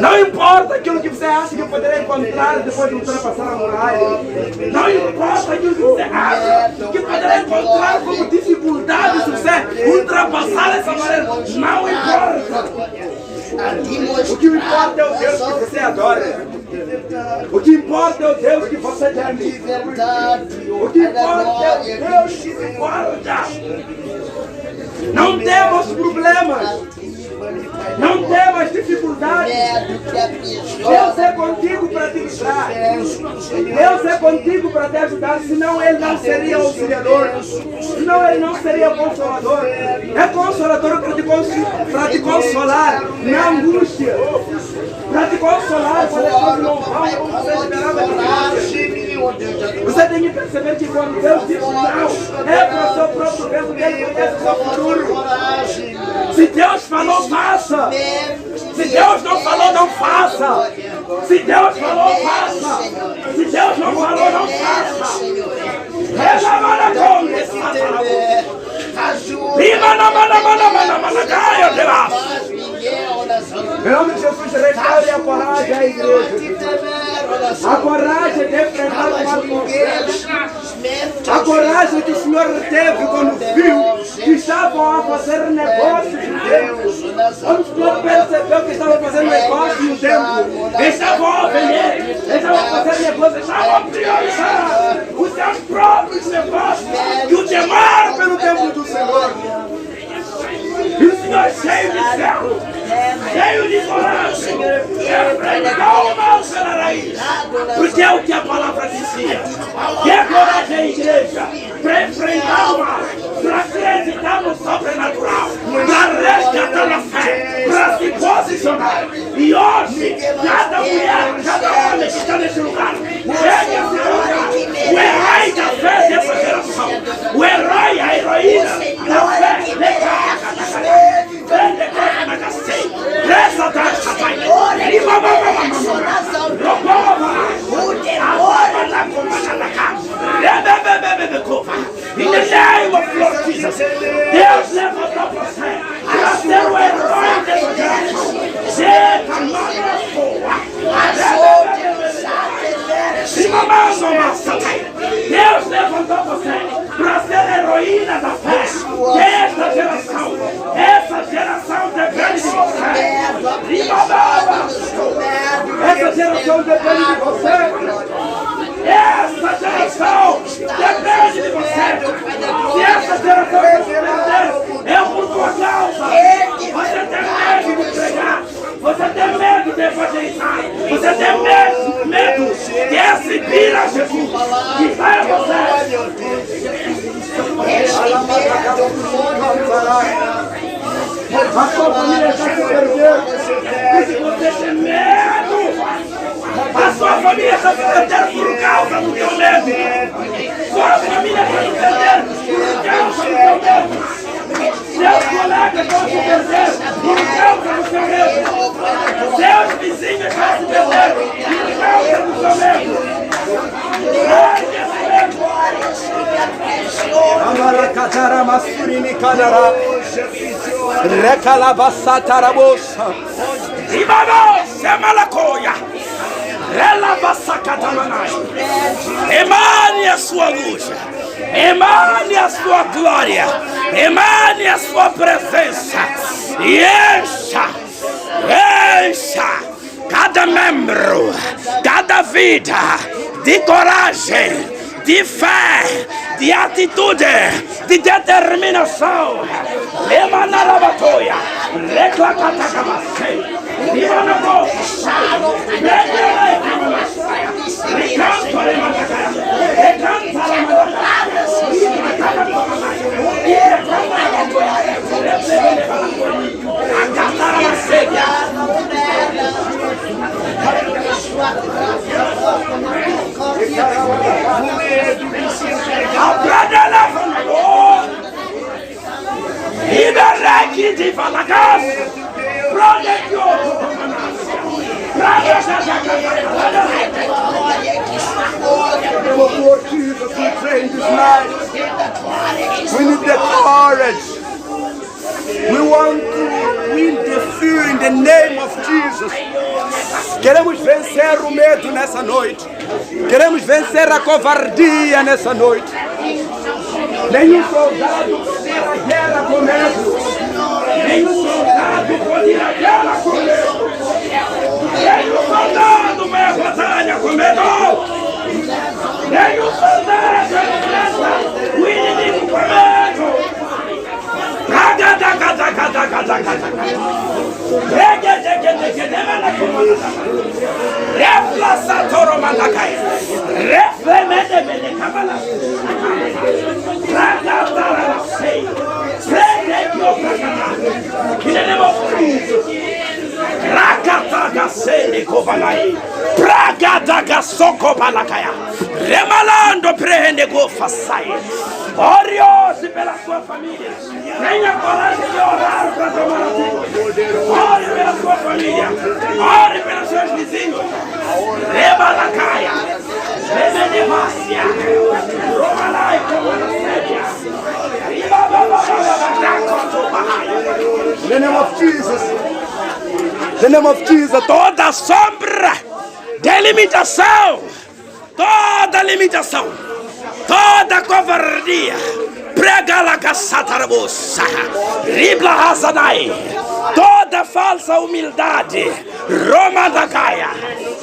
Speaker 1: Não importa aquilo que você acha que poderá encontrar depois de ultrapassar a muralha. Não importa aquilo que você acha que poderá encontrar como dificuldade se você ultrapassar essa muralha. Não importa. O que importa é o Deus que você adora. O que importa é o Deus que você teme. O que importa é o Deus que se guarda. Não temos problemas. Não temas dificuldades. Deus é contigo para te livrar. Deus é contigo para te ajudar. Senão Ele não seria auxiliador. Senão Ele não seria consolador. É consolador para te consolar na angústia. Para te consolar quando as coisas não vão como você esperava que você tem que perceber que quando Deus diz não, é para o seu próprio peso, Ele conhece o seu futuro. Se Deus falou, faça. Se Deus não falou, não faça. Se Deus falou, faça. Se Deus não falou, não faça. Em nome de Jesus, restaure a coragem à igreja. A coragem de enfrentar o mal com a coragem que o Senhor teve quando viu que estavam a fazer negócio de Deus. Quando o Senhor percebeu que estavam fazendo negócio no templo, estavam a vender, estavam a fazer negócio, estavam a priorizar os seus próprios negócios e o temor pelo templo do Senhor. E o Senhor cheio de céu, cheio de coragem, enfrentou o mal pela raiz. Porque é o que a palavra dizia. Que é coragem, a igreja, para enfrentar o mal, para acreditar no sobrenatural, para resgatar a fé, para se posicionar. E hoje, cada mulher, cada homem que está nesse lugar, chega a se lugar, o herói da fé dessa geração, o herói, a heroína da fé, in the name of Lord Jesus, Deus levantou você para ser o herói dessa geração. Chega, manda Deus levantou você para ser heroína da fé dessa geração. Essa geração depende de você. Essa geração depende de você. Essa geração depende de você. Se essa geração depender, é por tua causa. Você tem medo de entregar. Você tem medo de evangelizar. Você tem medo de exibir a Jesus. Que vai a você. A sua família já se perdeu. Você tem medo. A sua família já se perdeu por causa do teu medo. Sua família já se perdeu por causa do teu medo. Seus colegas vão se perder por causa do seu medo. Seus vizinhos vão se perder por causa do seu medo. Amaracatara Masurini Kadara Recalabasatarabosa Ibano Semalacoia Relabasacatamanai. Emane a sua luz, emane a sua glória, emane a sua presença e encha cada membro, cada vida de coragem, de fé, de atitude, de determinação. Lemanarabatoia, reclacatacabacei, limanabosa, recantarematacaia, Ibereki de Valagas, Lord Jesus, we pray this night. We need the courage. We want to win the fear in the name of Jesus. Queremos vencer o medo nessa noite. Queremos vencer a covardia nessa noite. Nenhum soldado pode ir à guerra com medo. Nenhum soldado pode ir à guerra com medo. Nenhum soldado vai à batalha com medo. Nenhum soldado enfrenta o inimigo com medo. Remalando prende gofa sai. Ore pela sua família. Tenha coragem de orar para tomar a sua. Ore pela sua família. Ore pelos seus vizinhos. Rebalacaia. Remedemácia. Romalai como na séria. In the name of Jesus. In the name of Jesus. Toda sombra de limitação. Toda limitação. Toda covardia. Prega la caçatarabosa. Ribla Hazanai. Toda falsa humildade. Roma da Gaia.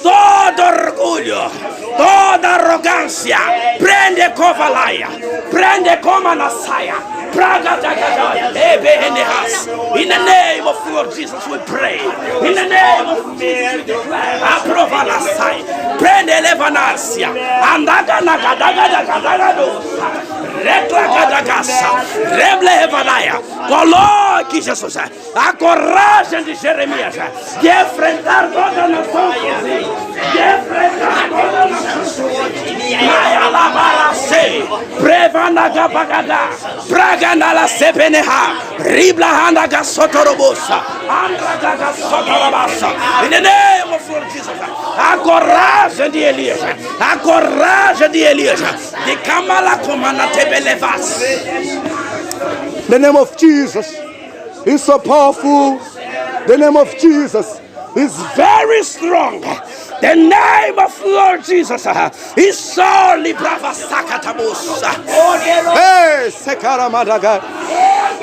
Speaker 1: Todo orgulho. Toda arrogância. Prende covalaia. Prende como na saia. Praga da Gaia. In the name of Lord Jesus we pray. In the name of Jesus we declare. Aprova la saia. Prende levanácia. Andaga na gadaga da gadagadosa. Coloque, Jesus, a coragem de Jeremias de enfrentar toda a nação, de enfrentar toda a nação. Prevanagapagada, Praganala Sepeneha, Riblahandaga Sotorobosa, Andraga Sotorabasa. In the name of Lord Jesus, a coragem de Elias, a coragem de Elias, de Kamala Comana Tebelevas. The name of Jesus is so powerful. The name of Jesus is very strong. The name of Lord Jesus is so librava sakatabusa. Hey, Sekara Madaga.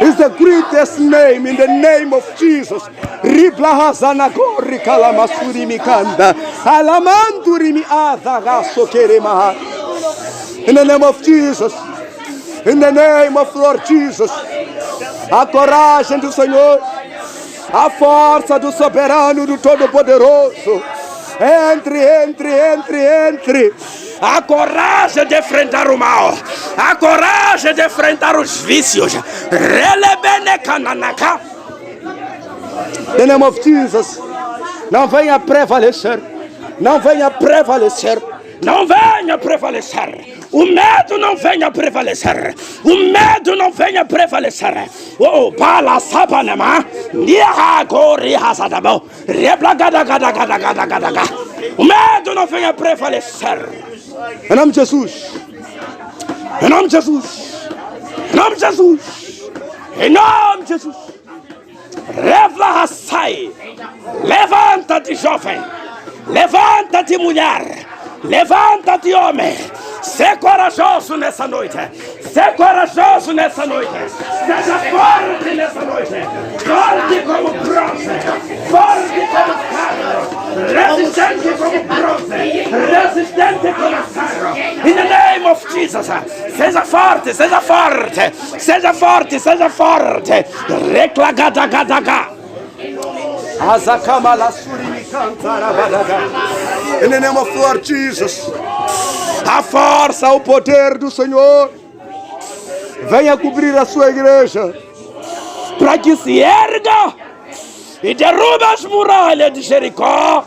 Speaker 1: is the greatest name in the name of Jesus. Ribla hazana gori kalamasuri mikanda. Alamanduri mi adagaso keremaha. In the name of Jesus. In the name of Lord Jesus. A coragem do Senhor. A força do soberano, do todo-poderoso. Entre. A coragem de enfrentar o mal. A coragem de enfrentar os vícios. Relebene cananaca. In the name of Jesus. Não venha prevalecer. Não venha prevalecer. Não venha prevalecer. O medo não venha prevalecer. O medo não venha prevalecer. Oh, pala sabanema. Niha gori hasadabo. Reblagadagadagadagadagadaga. O medo não venha prevalecer. Em nome de Jesus. Em nome de Jesus. Em nome de Jesus. Em nome de Jesus. Revla Hassai. Levanta-te, jovem. Levanta-te, mulher. Levanta-te, homem. Ser corajoso nessa noite. Ser corajoso nessa noite. Seja forte nessa noite. Forte como bronze. Forte como ferro. Resistente como bronze. Resistente como ferro. In the name of Jesus. Seja forte, seja forte. Seja forte, seja forte. Reclagadagadaga. In the name of Lord Jesus. A força, o poder do Senhor venha cobrir a sua igreja, para que se erga e derruba as muralhas de Jericó.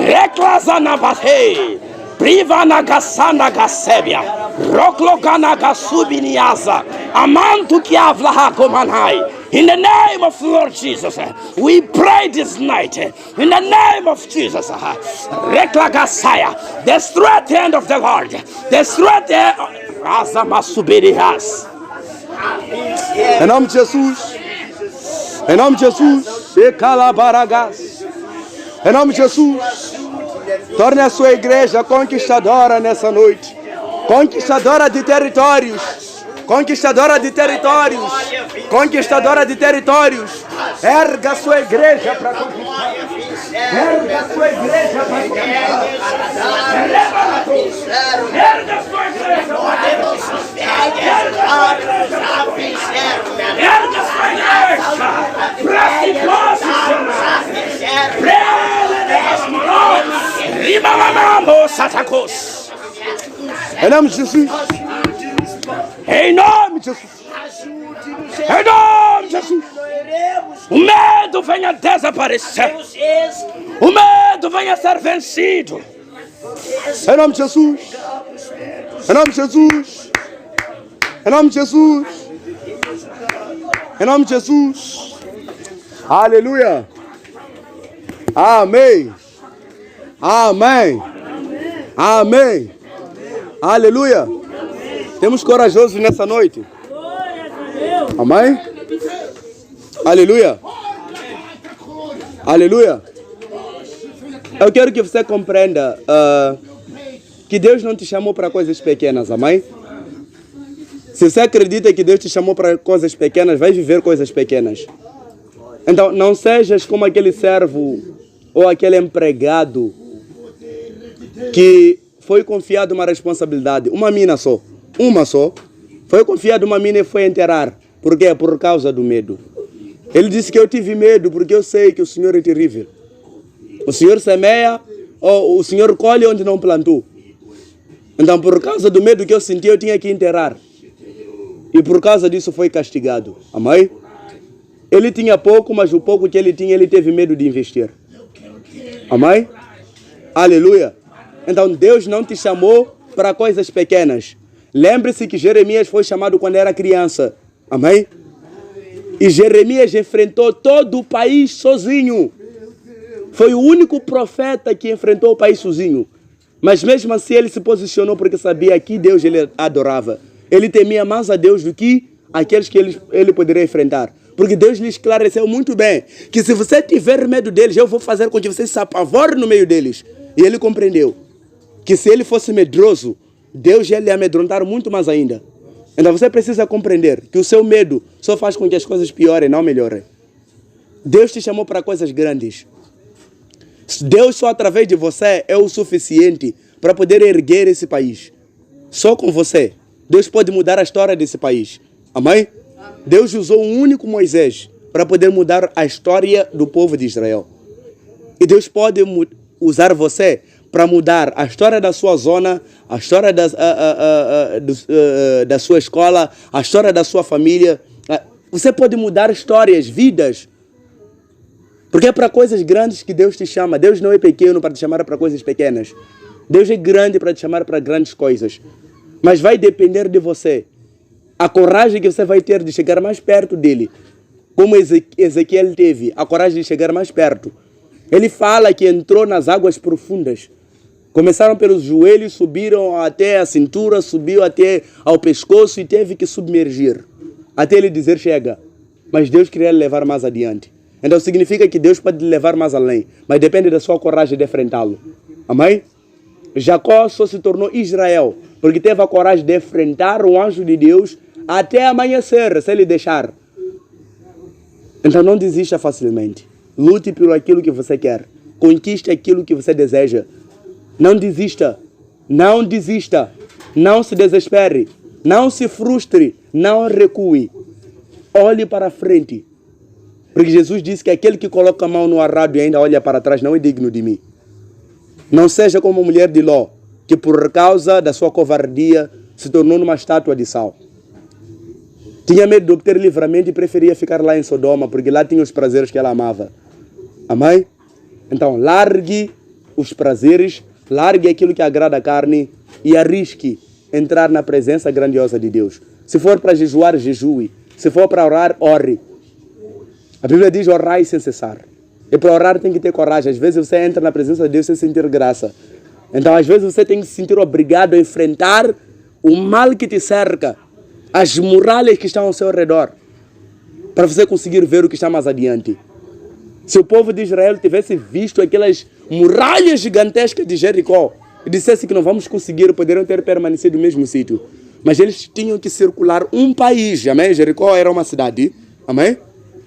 Speaker 1: Reclasanabahei, Privanagasanagassébia, Rocloganagasubiниasa, Amantu que avla comanai. In the name of Lord Jesus, we pray this night. In the name of Jesus, Reklagasaya, the straight hand of the Lord, the straight hand of Azamasubirias. Em nome de Jesus, em nome de Jesus, Ekalabaragas. Em nome de Jesus, torne a sua igreja conquistadora nessa noite, conquistadora de territórios. Conquistadora de territórios. Conquistadora de territórios. Erga sua igreja para conquistar. Erga sua igreja para conquistar. Erga sua igreja para conquistar. Erga sua igreja para se posicionar. Em nome de Jesus. Em nome de Jesus. Em nome de Jesus. O medo venha desaparecer. O medo venha ser vencido. Em nome de Jesus. Em nome de Jesus. Em nome de Jesus. Em nome de Jesus. Aleluia. Amém. Amém. Amém. Aleluia. Temos corajosos nessa noite. Amém? Aleluia. Aleluia. Eu quero que você compreenda que Deus não te chamou para coisas pequenas, amém? Se você acredita que Deus te chamou para coisas pequenas, vai viver coisas pequenas. Então, não sejas como aquele servo ou aquele empregado que foi confiado uma responsabilidade, uma mina só. Uma só, foi confiado uma mina e foi enterrar. Por quê? Por causa do medo. Ele disse que eu tive medo porque eu sei que o Senhor é terrível. O Senhor semeia, ou o Senhor colhe onde não plantou. Então, por causa do medo que eu senti, eu tinha que enterrar. E por causa disso foi castigado. Amém? Ele tinha pouco, mas o pouco que ele tinha, ele teve medo de investir. Amém? Aleluia. Então, Deus não te chamou para coisas pequenas. Lembre-se que Jeremias foi chamado quando era criança. Amém? E Jeremias enfrentou todo o país sozinho. Foi o único profeta que enfrentou o país sozinho. Mas mesmo assim ele se posicionou porque sabia que Deus ele adorava. Ele temia mais a Deus do que aqueles que ele poderia enfrentar. Porque Deus lhe esclareceu muito bem que se você tiver medo deles, eu vou fazer com que você se apavore no meio deles. E ele compreendeu que se ele fosse medroso, Deus ia lhe amedrontar muito mais ainda. Então você precisa compreender que o seu medo só faz com que as coisas piorem, não melhorem. Deus te chamou para coisas grandes. Deus só através de você é o suficiente para poder erguer esse país. Só com você. Deus pode mudar a história desse país. Amém? Deus usou um único Moisés para poder mudar a história do povo de Israel. E Deus pode usar você para mudar a história da sua zona, a história da sua escola, a história da sua família. Você pode mudar histórias, vidas. Porque é para coisas grandes que Deus te chama. Deus não é pequeno para te chamar para coisas pequenas. Deus é grande para te chamar para grandes coisas. Mas vai depender de você. A coragem que você vai ter de chegar mais perto dele. Como Ezequiel teve a coragem de chegar mais perto. Ele fala que entrou nas águas profundas. Começaram pelos joelhos, subiram até a cintura, subiu até ao pescoço e teve que submergir. Até ele dizer chega. Mas Deus queria levar mais adiante. Então significa que Deus pode levar mais além. Mas depende da sua coragem de enfrentá-lo. Amém? Jacó só se tornou Israel. Porque teve a coragem de enfrentar o anjo de Deus até amanhecer, se ele deixar. Então não desista facilmente. Lute por aquilo que você quer. Conquiste aquilo que você deseja. Não desista. Não desista. Não se desespere. Não se frustre. Não recue. Olhe para frente. Porque Jesus disse que aquele que coloca a mão no arado e ainda olha para trás não é digno de mim. Não seja como a mulher de Ló, que por causa da sua covardia se tornou numa estátua de sal. Tinha medo de obter livramento e preferia ficar lá em Sodoma, porque lá tinha os prazeres que ela amava. Amém? Então, largue os prazeres, largue aquilo que agrada a carne e arrisque entrar na presença grandiosa de Deus. Se for para jejuar, jejue. Se for para orar, ore. A Bíblia diz orai sem cessar. E para orar tem que ter coragem. Às vezes você entra na presença de Deus sem sentir graça. Então, às vezes você tem que se sentir obrigado a enfrentar o mal que te cerca, as muralhas que estão ao seu redor, para você conseguir ver o que está mais adiante. Se o povo de Israel tivesse visto aquelas muralhas gigantescas de Jericó e dissesse que não vamos conseguir, poderiam ter permanecido no mesmo sítio. Mas eles tinham que circular um país, amém? Jericó era uma cidade, amém?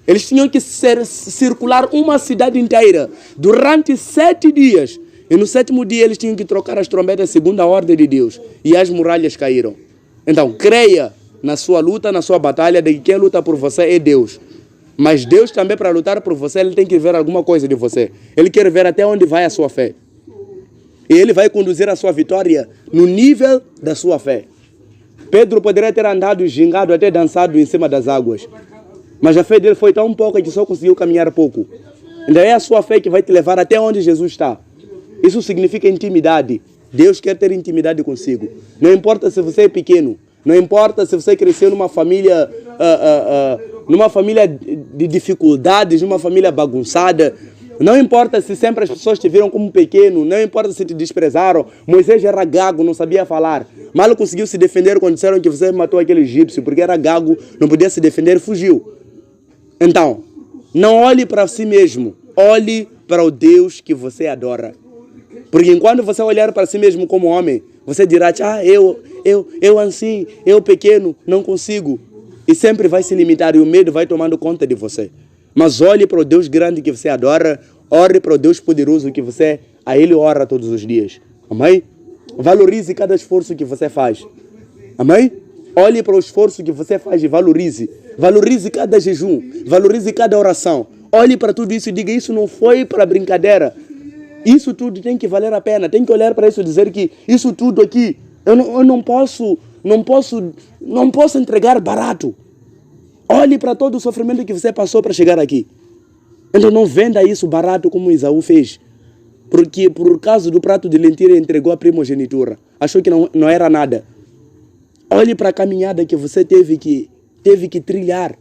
Speaker 1: Eles tinham que circular uma cidade inteira durante 7 dias. E no 7º dia eles tinham que trocar as trombetas segundo a ordem de Deus. E as muralhas caíram. Então, creia na sua luta, na sua batalha, de que quem luta por você é Deus. Mas Deus também, para lutar por você, Ele tem que ver alguma coisa de você. Ele quer ver até onde vai a sua fé. E Ele vai conduzir a sua vitória no nível da sua fé. Pedro poderia ter andado, gingado, até dançado em cima das águas. Mas a fé dele foi tão pouca que só conseguiu caminhar pouco. Então é a sua fé que vai te levar até onde Jesus está. Isso significa intimidade. Deus quer ter intimidade consigo. Não importa se você é pequeno. Não importa se você cresceu numa família de dificuldades, numa família bagunçada. Não importa se sempre as pessoas te viram como pequeno. Não importa se te desprezaram. Moisés era gago, não sabia falar. Mal conseguiu se defender quando disseram que você matou aquele egípcio, porque era gago, não podia se defender e fugiu. Então, não olhe para si mesmo. Olhe para o Deus que você adora. Porque enquanto você olhar para si mesmo como homem, você dirá, eu assim, eu pequeno, não consigo. E sempre vai se limitar e o medo vai tomando conta de você. Mas olhe para o Deus grande que você adora, ore para o Deus poderoso que você, a Ele ora todos os dias. Amém? Valorize cada esforço que você faz. Amém? Olhe para o esforço que você faz e valorize. Valorize cada jejum, valorize cada oração. Olhe para tudo isso e diga, isso não foi para brincadeira. Isso tudo tem que valer a pena. Tem que olhar para isso e dizer que isso tudo aqui, eu não posso entregar barato. Olhe para todo o sofrimento que você passou para chegar aqui. Então não venda isso barato como Esaú fez. Porque por causa do prato de lentilha entregou a primogenitura. Achou que não era nada. Olhe para a caminhada que você teve que trilhar.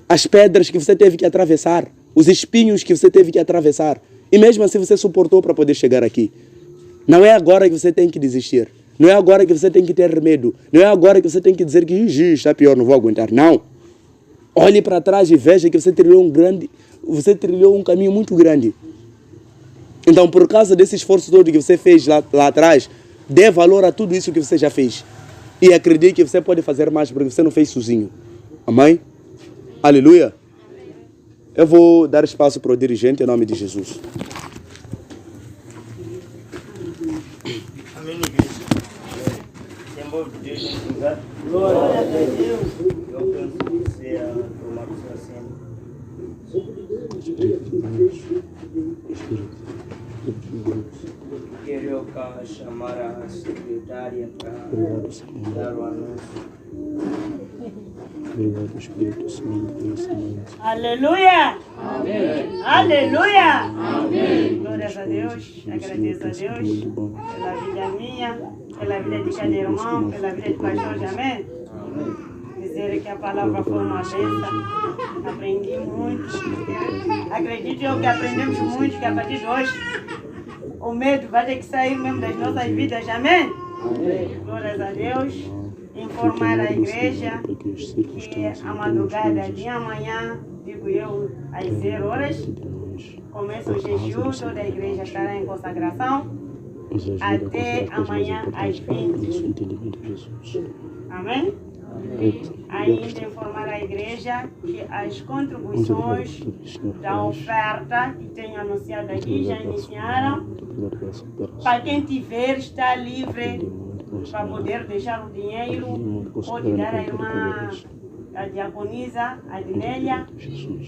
Speaker 1: As pedras que você teve que atravessar. Os espinhos que você teve que atravessar. E mesmo assim você suportou para poder chegar aqui. Não é agora que você tem que desistir. Não é agora que você tem que ter medo. Não é agora que você tem que dizer que está pior, não vou aguentar. Não. Olhe para trás e veja que você trilhou um caminho muito grande. Então, por causa desse esforço todo que você fez lá atrás, dê valor a tudo isso que você já fez. E acredite que você pode fazer mais porque você não fez sozinho. Amém? Aleluia. Eu vou dar espaço para o dirigente em nome de Jesus.
Speaker 3: Amém, igreja. Temor de Deus nesse lugar. Glória a Deus. Eu penso que você é uma pessoa assim. Quero chamar a secretária para dar o anúncio.
Speaker 1: Obrigado, Espírito Santo, nessa noite.
Speaker 4: Aleluia! Amém! Aleluia! Amém! Glórias a Deus, agradeço a Deus pela vida minha, pela vida de cada irmão, pela vida de pastor, amém? Dizer que a palavra foi uma bênção, aprendi muito, acredito eu que aprendemos muito, que a partir de hoje o medo vai ter que sair mesmo das nossas vidas, amém? Glórias a Deus. Informar a igreja que a madrugada de amanhã, digo eu, às 0 horas, começa o jejum, toda a igreja estará em consagração, até amanhã às 20. Amém? Ainda informar a igreja que as contribuições da oferta que tenho anunciado aqui já iniciaram. Para quem tiver, está livre para poder deixar o dinheiro, pode dar à irmã a diaconisa, a Dinélia,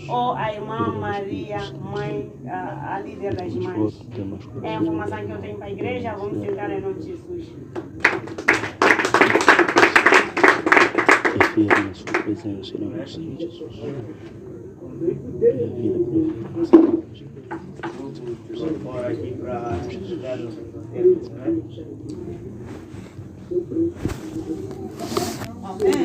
Speaker 4: ou a irmã Maria, mãe, a líder das mães. É a informação que eu tenho para a igreja, vamos sentar em nome de Jesus.
Speaker 5: Na sua presença, em nome de Jesus.
Speaker 3: Vou fora aqui para ajudar os secretários, né?
Speaker 4: Amém.